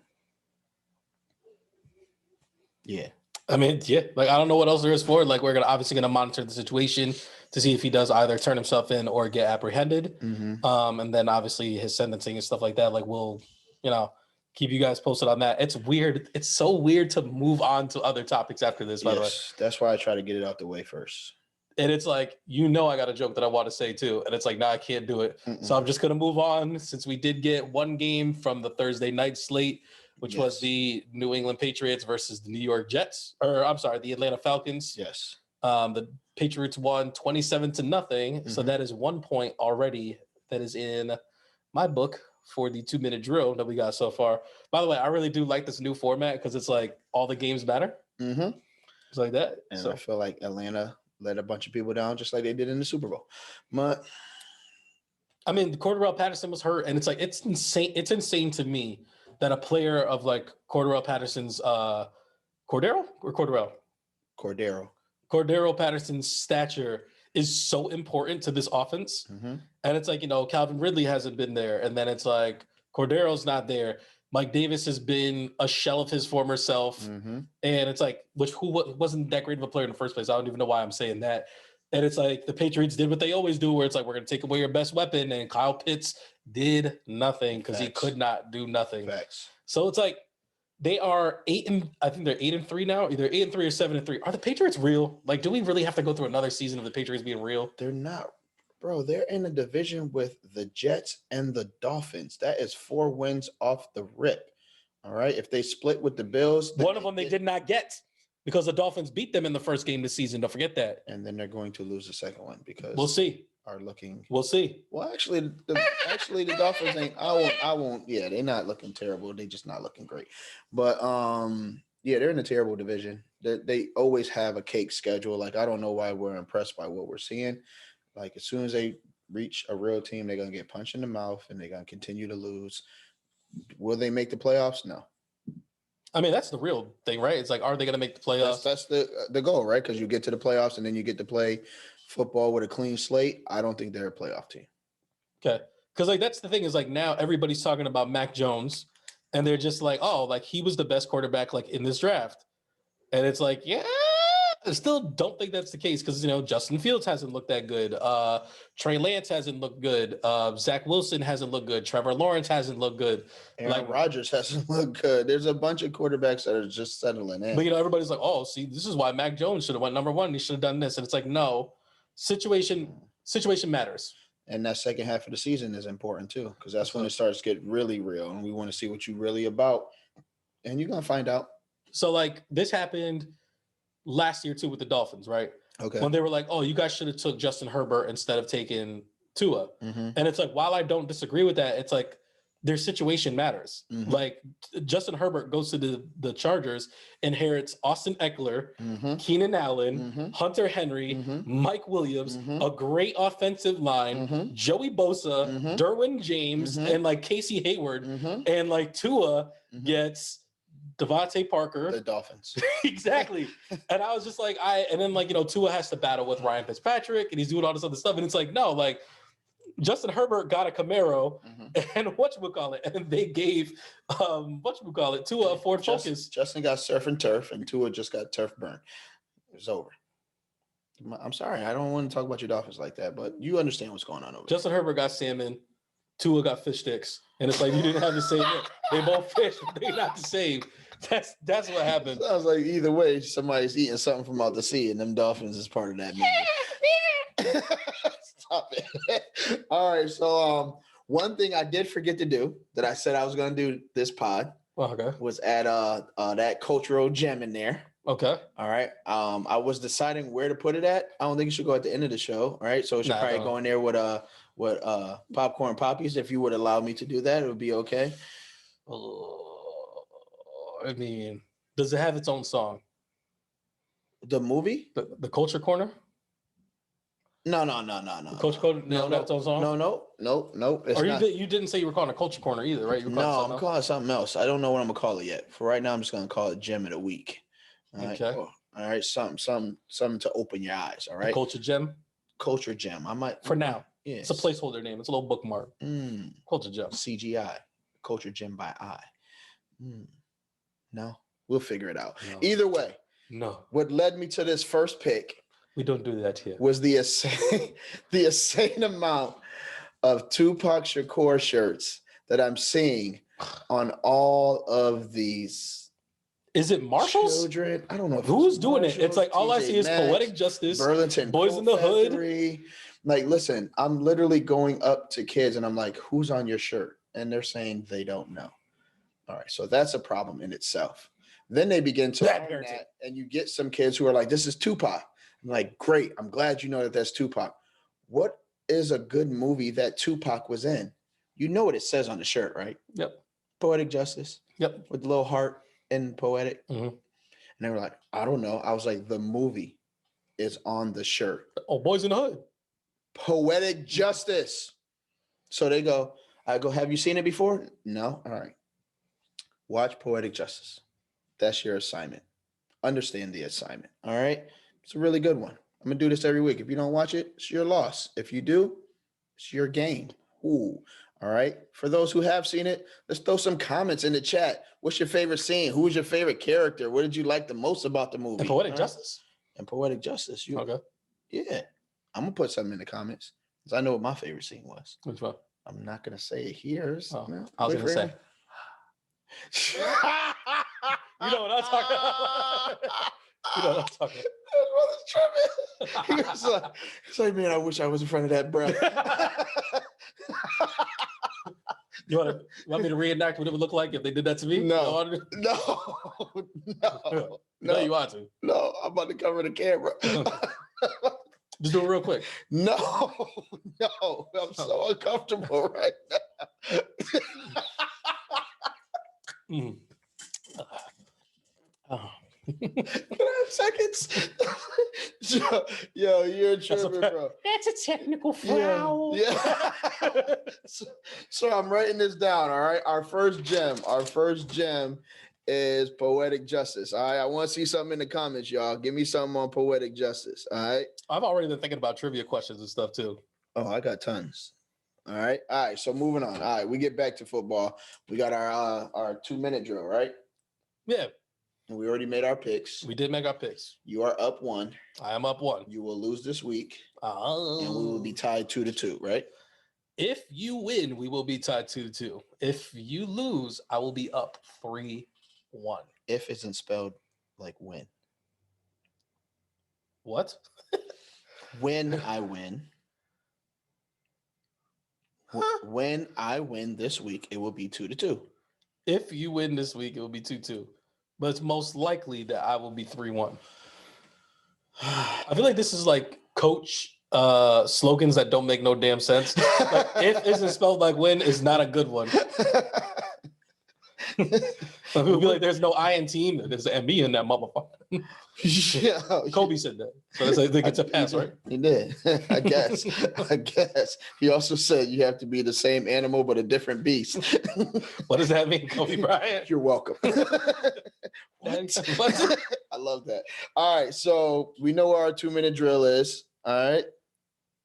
Yeah. I mean, yeah, like I don't know what else there is for it. Like we're obviously gonna monitor the situation to see if he does either turn himself in or get apprehended. Mm-hmm. And then obviously his sentencing and stuff like that. Like we'll, keep you guys posted on that. It's weird. It's so weird to move on to other topics after this, by the way. That's why I try to get it out the way first. And it's like, I got a joke that I want to say too. And it's like, I can't do it. Mm-mm. So I'm just going to move on since we did get one game from the Thursday night slate, which was the New England Patriots versus the New York Jets, the Atlanta Falcons. Yes. The Patriots won 27-0. Mm-hmm. So that is 1 point already that is in my book for the 2-minute drill that we got so far. By the way, I really do like this new format because it's like all the games matter. Mm-hmm. It's like that. And so I feel like Atlanta let a bunch of people down just like they did in the Super Bowl. But I mean, Cordarrelle Patterson was hurt, and it's like it's insane. It's insane to me that a player of like Cordarrelle Patterson's Cordero Patterson's stature is so important to this offense. Mm-hmm. And it's like, you know, Calvin Ridley hasn't been there. And then it's like Cordero's not there. Mike Davis has been a shell of his former self. Mm-hmm. And it's like, who wasn't that great of a player in the first place? I don't even know why I'm saying that. And it's like the Patriots did what they always do, where it's like, we're going to take away your best weapon. And Kyle Pitts did nothing because he could not do nothing. Facts. So it's like, they are 8-3 now, either 8-3 or 7-3. Are the Patriots real? Like, do we really have to go through another season of the Patriots being real? They're not, bro. They're in a division with the Jets and the Dolphins. That is 4 wins off the rip. All right. If they split with the Bills, one of them they did not get because the Dolphins beat them in the first game this season. Don't forget that. And then they're going to lose the second one because we'll see. We'll see. Well, actually, the Dolphins ain't. I won't. Yeah, they're not looking terrible. They just not looking great. But yeah, they're in a terrible division. They always have a cake schedule. Like, I don't know why we're impressed by what we're seeing. Like, as soon as they reach a real team, they're gonna get punched in the mouth and they're gonna continue to lose. Will they make the playoffs? No. I mean, that's the real thing, right? It's like, are they gonna make the playoffs? That's the goal, right? Because you get to the playoffs and then you get to play football with a clean slate. I don't think they're a playoff team. Okay. Because like that's the thing is like now everybody's talking about Mac Jones and they're just like, oh, like he was the best quarterback like in this draft. And it's like, yeah, I still don't think that's the case because, you know, Justin Fields hasn't looked that good. Trey Lance hasn't looked good. Zach Wilson hasn't looked good. Trevor Lawrence hasn't looked good. Aaron Rodgers hasn't looked good. There's a bunch of quarterbacks that are just settling in. But, you know, everybody's like, oh, see, this is why Mac Jones should have went number 1. He should have done this. And it's like, no, situation matters. And that second half of the season is important too, because that's when it starts to get really real. And we want to see what you're really about. And you're going to find out. So, like, this happened last year too with the Dolphins, right? Okay. When they were like, oh, you guys should have took Justin Herbert instead of taking Tua. Mm-hmm. And it's like, while I don't disagree with that, it's like their situation matters. Mm-hmm. Like Justin Herbert goes to the Chargers, inherits Austin Eckler, mm-hmm. Keenan Allen, mm-hmm. Hunter Henry, mm-hmm. Mike Williams, mm-hmm. a great offensive line, mm-hmm. Joey Bosa, mm-hmm. Derwin James, mm-hmm. and like Casey Hayward, mm-hmm. and like Tua mm-hmm. gets Devontae Parker. The Dolphins. Exactly. And I was just like, and then like, you know, Tua has to battle with Ryan Fitzpatrick and he's doing all this other stuff. And it's like, no, like Justin Herbert got a Camaro mm-hmm. and whatchamacallit, and they gave Tua a Ford Focus. Justin got surf and turf and Tua just got turf burn. It was over. I'm sorry. I don't want to talk about your Dolphins like that, but you understand what's going on over Justin Herbert got salmon. Tua got fish sticks. And it's like, you didn't have the same. They both fish, but they're not the same. That's what happened. Sounds like either way, somebody's eating something from out the sea, and them dolphins is part of that movie. Stop it. All right. So one thing I did forget to do that I said I was gonna do this pod was add that cultural gem in there. Okay. All right. I was deciding where to put it at. I don't think it should go at the end of the show. All right. So it should probably go in there with popcorn poppies. If you would allow me to do that, it would be okay. I mean, does it have its own song? The movie? The Culture Corner? No. The Culture Corner? No, its own song? No. Or you didn't say you were calling it Culture Corner either, right? I'm calling it something else. I don't know what I'm gonna call it yet. For right now, I'm just gonna call it Gem of the Week. All right? Okay. All right. Something to open your eyes. All right. The Culture Gem? Culture Gem. I might. For now. Yeah. It's a placeholder name. It's a little bookmark. Culture Gem. CGI. Culture Gem by Eye. No, we'll figure it out. No. Either way. No. What led me to this first pick. We don't do that here. Was the insane amount of Tupac Shakur shirts that I'm seeing on all of these. Is it Marshalls? Children? I don't know. Who's doing it? It's like all I see is Maxx, Poetic Justice, Burlington Boys in the Hood. Like, listen, I'm literally going up to kids and I'm like, who's on your shirt? And they're saying they don't know. All right. So that's a problem in itself. Then they begin to learn that, and you get some kids who are like, this is Tupac. I'm like, great. I'm glad you know that that's Tupac. What is a good movie that Tupac was in? You know what it says on the shirt, right? Yep. Poetic Justice. Yep. With the little heart and poetic. Mm-hmm. And they were like, I don't know. I was like, the movie is on the shirt. Oh, Boys in the Hood. Poetic Justice. So they go, I go, have you seen it before? No. All right. Watch Poetic Justice. That's your assignment. Understand the assignment. All right. It's a really good one. I'm gonna do this every week. If you don't watch it, it's your loss. If you do, it's your gain. Ooh. All right. For those who have seen it, let's throw some comments in the chat. What's your favorite scene? Who was your favorite character? What did you like the most about the movie? And Poetic Justice? And Poetic Justice. Okay. Yeah. I'm gonna put something in the comments because I know what my favorite scene was. Which one? I'm not gonna say it here. I was gonna say. You know what I'm talking about. You know what I'm talking about. He was like, man, I wish I was in front of that breath. You want me to reenact what it would look like if they did that to me? No. No, you want to. No, I'm about to cover the camera. Just do it real quick. No, I'm so uncomfortable right now. 5 seconds. Yo, you're tripping, bro. That's a technical foul. Yeah. So I'm writing this down. All right. Our first gem is Poetic Justice. All right. I want to see something in the comments, y'all. Give me something on Poetic Justice. All right. I've already been thinking about trivia questions and stuff too. Oh, I got tons. All right. So moving on. All right. We get back to football. We got our 2-minute drill, right? Yeah. And we already made our picks. We did make our picks. You are up 1. I am up 1. You will lose this week. And we will be tied 2-2, right? If you win, we will be tied 2-2. If you lose, I will be up 3-1. If isn't spelled like win. What? When I win. When I win this week, it will be 2-2. If you win this week, it will be 2-2. But it's most likely that I will be 3-1. I feel like this is like coach slogans that don't make no damn sense. Like, if isn't spelled like win is not a good one. Some people be like, there's no I in team. There's an ME in that motherfucker. Yeah, Kobe said that. So that's like it's a pass, right? He did. I guess. He also said you have to be the same animal but a different beast. What does that mean, Kobe Bryant? You're welcome. What? I love that. All right, so we know where our 2-minute drill is. All right.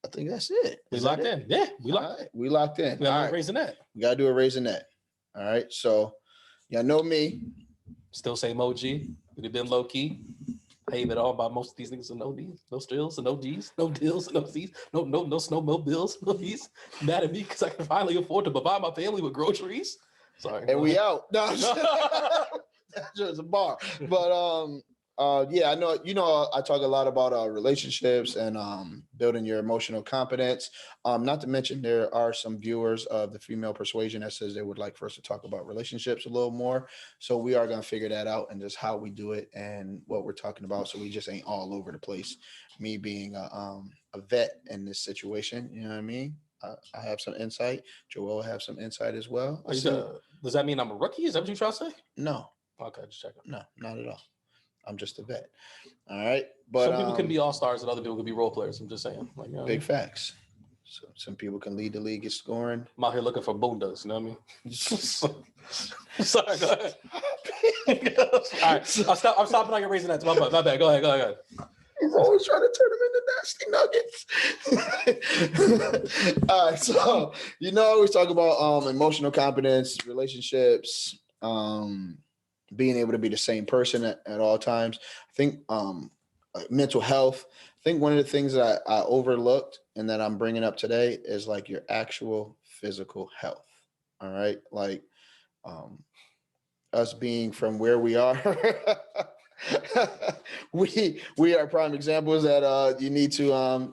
I think that's it. We locked in. Yeah, we locked in. We locked in. We got to Raisinett. We got to do a Raisinett. All right. So y'all know me. Still same OG. We'd have been low key. Paid it all by most of these niggas with no D's, no strills, and no G's, no deals, no C's, no snowmobiles, no D's. Mad at me because I can finally afford to provide my family with groceries. Sorry. And we out. No, that's just a bar. But yeah, I know, I talk a lot about relationships and building your emotional competence. Not to mention there are some viewers of the Female Persuasion that says they would like for us to talk about relationships a little more. So we are going to figure that out and just how we do it and what we're talking about. So we just ain't all over the place. Me being a vet in this situation, you know what I mean? I have some insight. Joel have some insight as well. Does that mean I'm a rookie? Is that what you're trying to say? No. Okay, just checking. No, not at all. I'm just a vet. All right. But some people can be all-stars and other people can be role players. I'm just saying. Like, big facts. So some people can lead the league in scoring. I'm out here looking for boondas, you know what I mean? Sorry, go ahead. All right. I'm stopping on your raising that to my bad. Go ahead. He's always trying to turn them into nasty nuggets. All right. So, we talk about emotional competence, relationships, being able to be the same person at all times. I think mental health. I think one of the things that I overlooked and that I'm bringing up today is like your actual physical health. All right. Like us being from where we are, we are prime examples that you need to,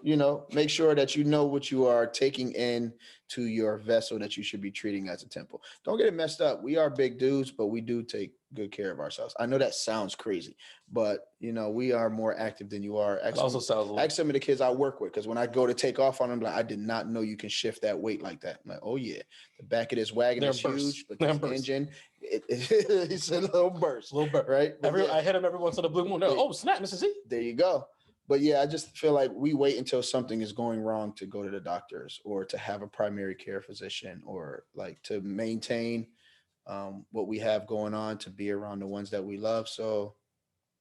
make sure that you know what you are taking in to your vessel that you should be treating as a temple. Don't get it messed up. We are big dudes, but we do take good care of ourselves. I know that sounds crazy, but we are more active than you are. It also sounds ask some of the kids I work with, because when I go to take off on them, like, I did not know you can shift that weight like that. I'm like, oh yeah, the back of this wagon is huge, but the engine, it's a little burst, right? I hit him every once in a blue moon. Oh snap, Mrs. Z. There you go. But yeah, I just feel like we wait until something is going wrong to go to the doctors or to have a primary care physician or like to maintain what we have going on, to be around the ones that we love. So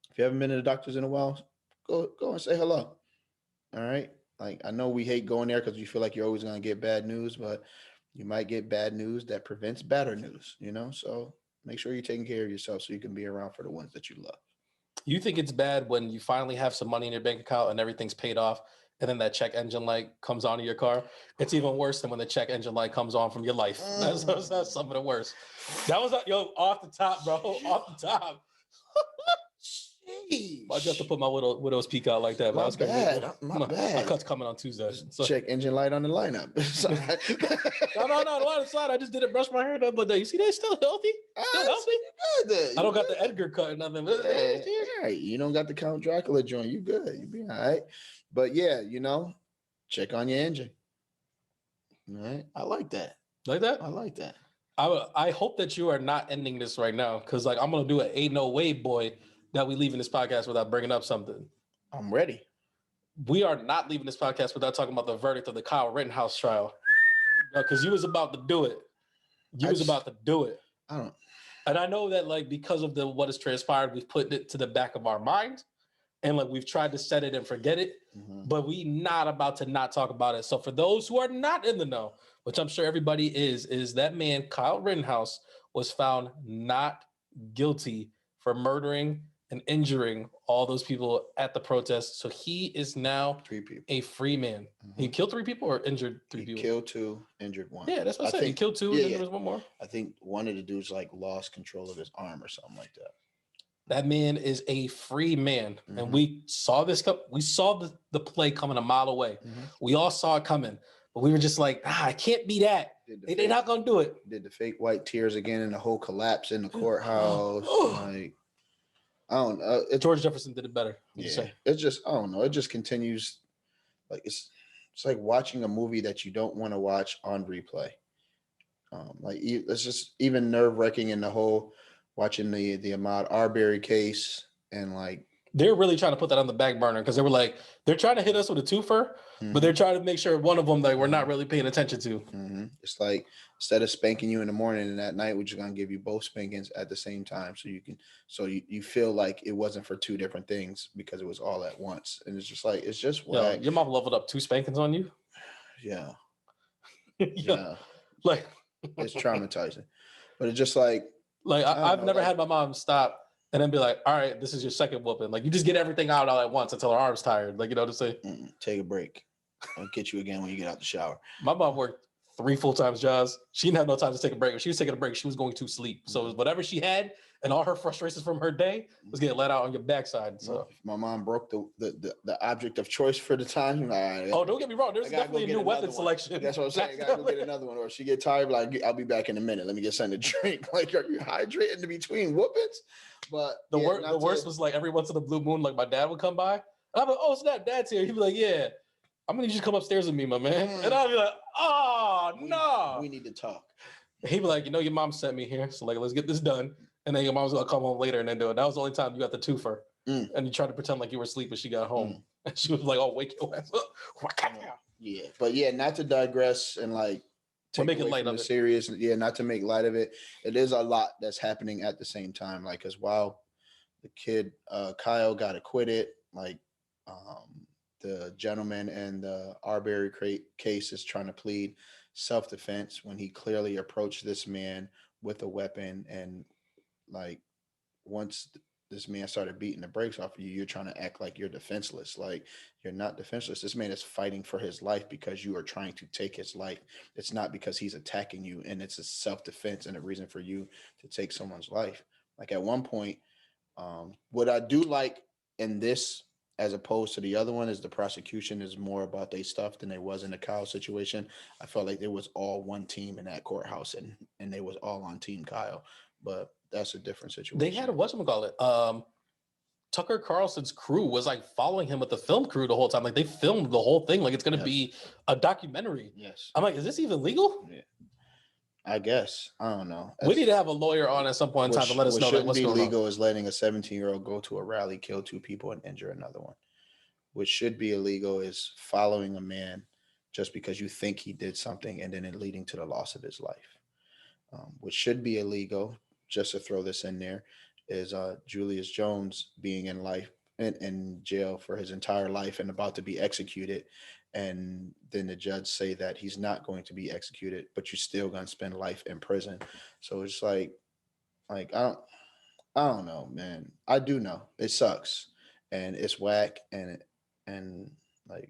if you haven't been to the doctors in a while, go and say hello. All right. Like, I know we hate going there because we feel like you're always going to get bad news, but you might get bad news that prevents better news, you know? So make sure you're taking care of yourself so you can be around for the ones that you love. You think it's bad when you finally have some money in your bank account and everything's paid off, and then that check engine light comes on in your car? It's even worse than when the check engine light comes on from your life. That's some of the worst. That was off the top, bro. Off the top. I just have to put my widow's peak out like that. My bad. My cut's coming on Tuesday. So. Check engine light on the lineup. no. The line of sight. I just didn't brush my hair the other day. You see, they're still healthy. Still healthy. I don't got the Edgar cut or nothing. Right. You don't got the Count Dracula joint. You good. You be all right. But yeah, you know, check on your engine. All right. I like that. Like that? I like that. I hope that you are not ending this right now, because like I'm gonna do an ain't no way, boy, that we leaving this podcast without bringing up something. I'm ready. We are not leaving this podcast without talking about the verdict of the Kyle Rittenhouse trial, because you was about to do it. I don't. And I know that like because of what has transpired, we've put it to the back of our mind, and like we've tried to set it and forget it, but we not about to not talk about it. So for those who are not in the know, which I'm sure everybody is that man Kyle Rittenhouse was found not guilty for murdering and injuring all those people at the protest. So he is now 3 people. A free man. He killed 3 people or injured 3 people? He killed 2, injured 1. Yeah, that's what I said. He killed 2 and then there was 1 more. I think one of the dudes like lost control of his arm or something like that. That man is a free man. And we saw this. We saw the play coming a mile away. We all saw it coming. But we were just like, I can't be that. They're not going to do it. Did the fake white tears again and the whole collapse in the courthouse. Like, I don't know. George Jefferson did it better. Yeah. It's just, I don't know. It just continues. Like, it's like watching a movie that you don't want to watch on replay. Like, it's just even nerve-wracking in the whole watching the Ahmaud Arbery case, and like they're really trying to put that on the back burner because they were like, they're trying to hit us with a twofer, but they're trying to make sure one of them that we're not really paying attention to. It's like, instead of spanking you in the morning and at night, we're just gonna give you both spankings at the same time, so you feel like it wasn't for 2 different things because it was all at once, and it's just like whack. Your mom leveled up 2 spankings on you. Yeah. Like it's traumatizing, but it's just like I've never had my mom stop and then be like, all right, this is your second whooping. Like, you just get everything out all at once until her arm's tired. Like, you know what I'm saying? Take a break. I'll get you again when you get out the shower. My mom worked 3 full-time jobs. She didn't have no time to take a break. When she was taking a break, she was going to sleep. So whatever she had and all her frustrations from her day was getting let out on your backside. So if my mom broke the object of choice for the time. Don't get me wrong. There's definitely a new weapon selection. That's what I'm saying. I gotta go get another one. Or if she get tired, like, I'll be back in a minute. Let me get something to drink. Like, are you hydrating in between whoopings? But the worst was like every once in a blue moon, like my dad would come by. And I'm like, oh snap, Dad's here. He'd be like, yeah, I'm gonna need you to come upstairs with me, my man. And I'll be like, oh no. We need to talk. He'd be like, your mom sent me here. So like, let's get this done. And then your mom's gonna come home later and then do it. That was the only time you got the twofer. And you tried to pretend like you were asleep when she got home. And she was like, oh, wake your ass up. Yeah. But yeah, not to digress and like make it light of it. Serious. Yeah, not to make light of it. It is a lot that's happening at the same time. Like, because while the kid Kyle got acquitted, like the gentleman in the Arbery case is trying to plead self-defense when he clearly approached this man with a weapon, and like once this man started beating the brakes off of you, you're trying to act like you're defenseless. Like, you're not defenseless. This man is fighting for his life because you are trying to take his life. It's not because he's attacking you, and it's a self-defense and a reason for you to take someone's life. Like, at one point, what I do like in this, as opposed to the other one, is the prosecution is more about their stuff than they was in the Kyle situation. I felt like there was all one team in that courthouse, and they was all on Team Kyle. But that's a different situation. They had Tucker Carlson's crew was like following him with the film crew the whole time. Like, they filmed the whole thing. Like, it's going to be a documentary. Yes. I'm like, is this even legal? Yeah. I guess. I don't know. We need to have a lawyer on at some point in time to let us know that what's going on. What shouldn't be legal is letting a 17-year-old go to a rally, kill 2 people, and injure another one. What should be illegal is following a man just because you think he did something and then it leading to the loss of his life. What should be illegal, just to throw this in there, is Julius Jones being in life in jail for his entire life and about to be executed, and then the judge say that he's not going to be executed, but you're still going to spend life in prison. So it's like I don't know, man. I do know it sucks and it's whack and like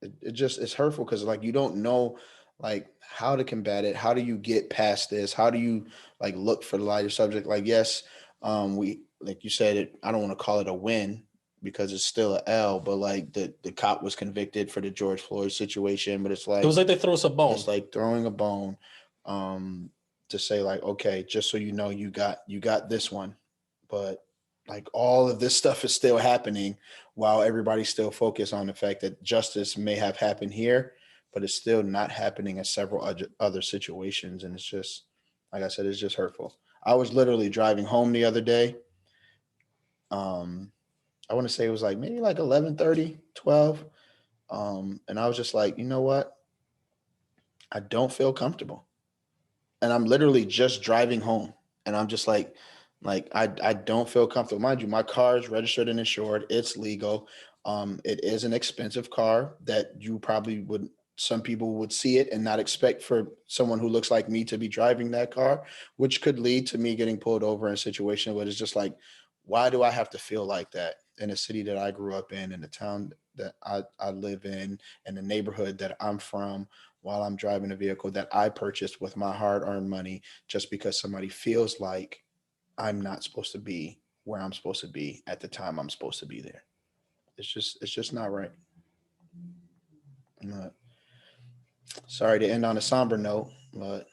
it just it's hurtful because like you don't know like how to combat it. How do you get past this? How do you like look for the lighter subject? Like yes, we like you said it. I don't want to call it a win because it's still a L, but like the cop was convicted for the George Floyd situation, but it's like It was like they threw us a bone. it's like throwing a bone to say like okay, just so you know you got this one, but like all of this stuff is still happening while everybody's still focused on the fact that justice may have happened here, but it's still not happening in several other situations. And it's just, like I said, it's just hurtful. I was literally driving home the other day. I want to say it was like maybe like 11:30, 12. And I was just like, you know what? I don't feel comfortable. And I'm literally just driving home. And I'm just like I don't feel comfortable. Mind you, my car is registered and insured. It's legal. It is an expensive car that you probably would, some people would see it and not expect for someone who looks like me to be driving that car, which could lead to me getting pulled over in a situation. But it's just like, why do I have to feel like that in a city that I grew up in the town that I live in the neighborhood that I'm from, while I'm driving a vehicle that I purchased with my hard-earned money, just because somebody feels like I'm not supposed to be where I'm supposed to be at the time I'm supposed to be there. It's just not right. I'm not, sorry to end on a somber note, but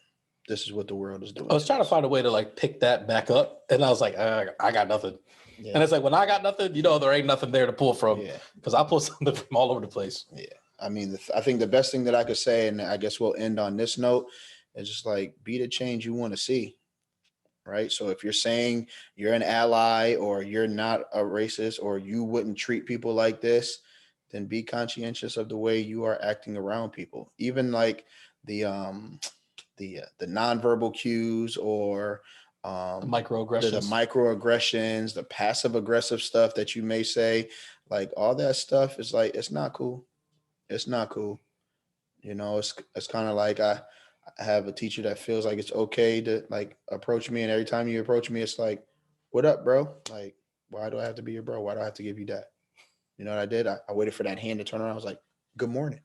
this is what the world is doing. I was trying to find a way to like pick that back up, and I was like, I got nothing. Yeah. And it's like when I got nothing, you know, there ain't nothing there to pull from. Yeah, because I pull something from all over the place. Yeah, I mean, I think the best thing that I could say, and I guess we'll end on this note, is just like be the change you want to see. Right. So if you're saying you're an ally or you're not a racist or you wouldn't treat people like this, then be conscientious of the way you are acting around people. Even like the nonverbal cues or microaggressions, the microaggressions, the passive aggressive stuff that you may say, like all that stuff is like, it's not cool. It's not cool. You know, it's kind of like I have a teacher that feels like it's okay to like approach me, and every time you approach me, it's like, "What up, bro?" Like, why do I have to be your bro? Why do I have to give you that? You know what I did? I waited for that hand to turn around. I was like, "Good morning."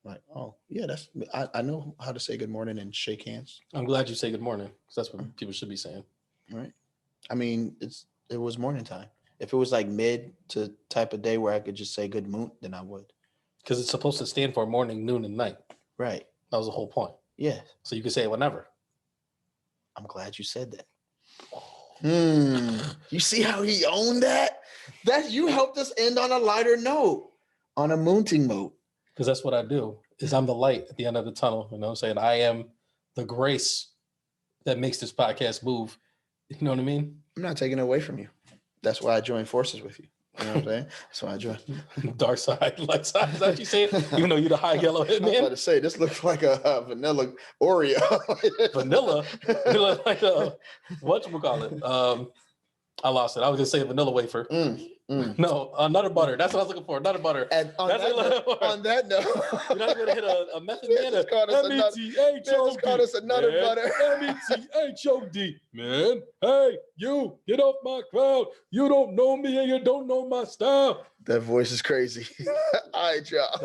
I'm like, oh yeah, that's I know how to say good morning and shake hands. I'm glad you say good morning because that's what people should be saying. Right. I mean, it was morning time. If it was like mid to type of day where I could just say good moon, then I would. Because it's supposed to stand for morning, noon, and night. Right. That was the whole point. Yeah. So you can say it whenever. I'm glad you said that. You see how he owned that? That you helped us end on a lighter note, on a moonting mode. Because that's what I do. Is I'm the light at the end of the tunnel. You know what I'm saying? I am the grace that makes this podcast move. You know what I mean? I'm not taking it away from you. That's why I joined forces with you. You know what I'm saying? That's why I joined. Dark side, light side. Is that what you saying? Even though you're the high yellow hitman? I was about to say, this looks like a vanilla Oreo. Vanilla? Like a, whatchamacallit? I lost it. I was going to say vanilla wafer. No, Nutter Butter. That's what I was looking for. Nutter Butter. And on that note, you're not going to hit a method man. This is called us a Nutter Butter. METHOD, man. Hey, you, get off my crowd. You don't know me and you don't know my style. That voice is crazy. All right, y'all.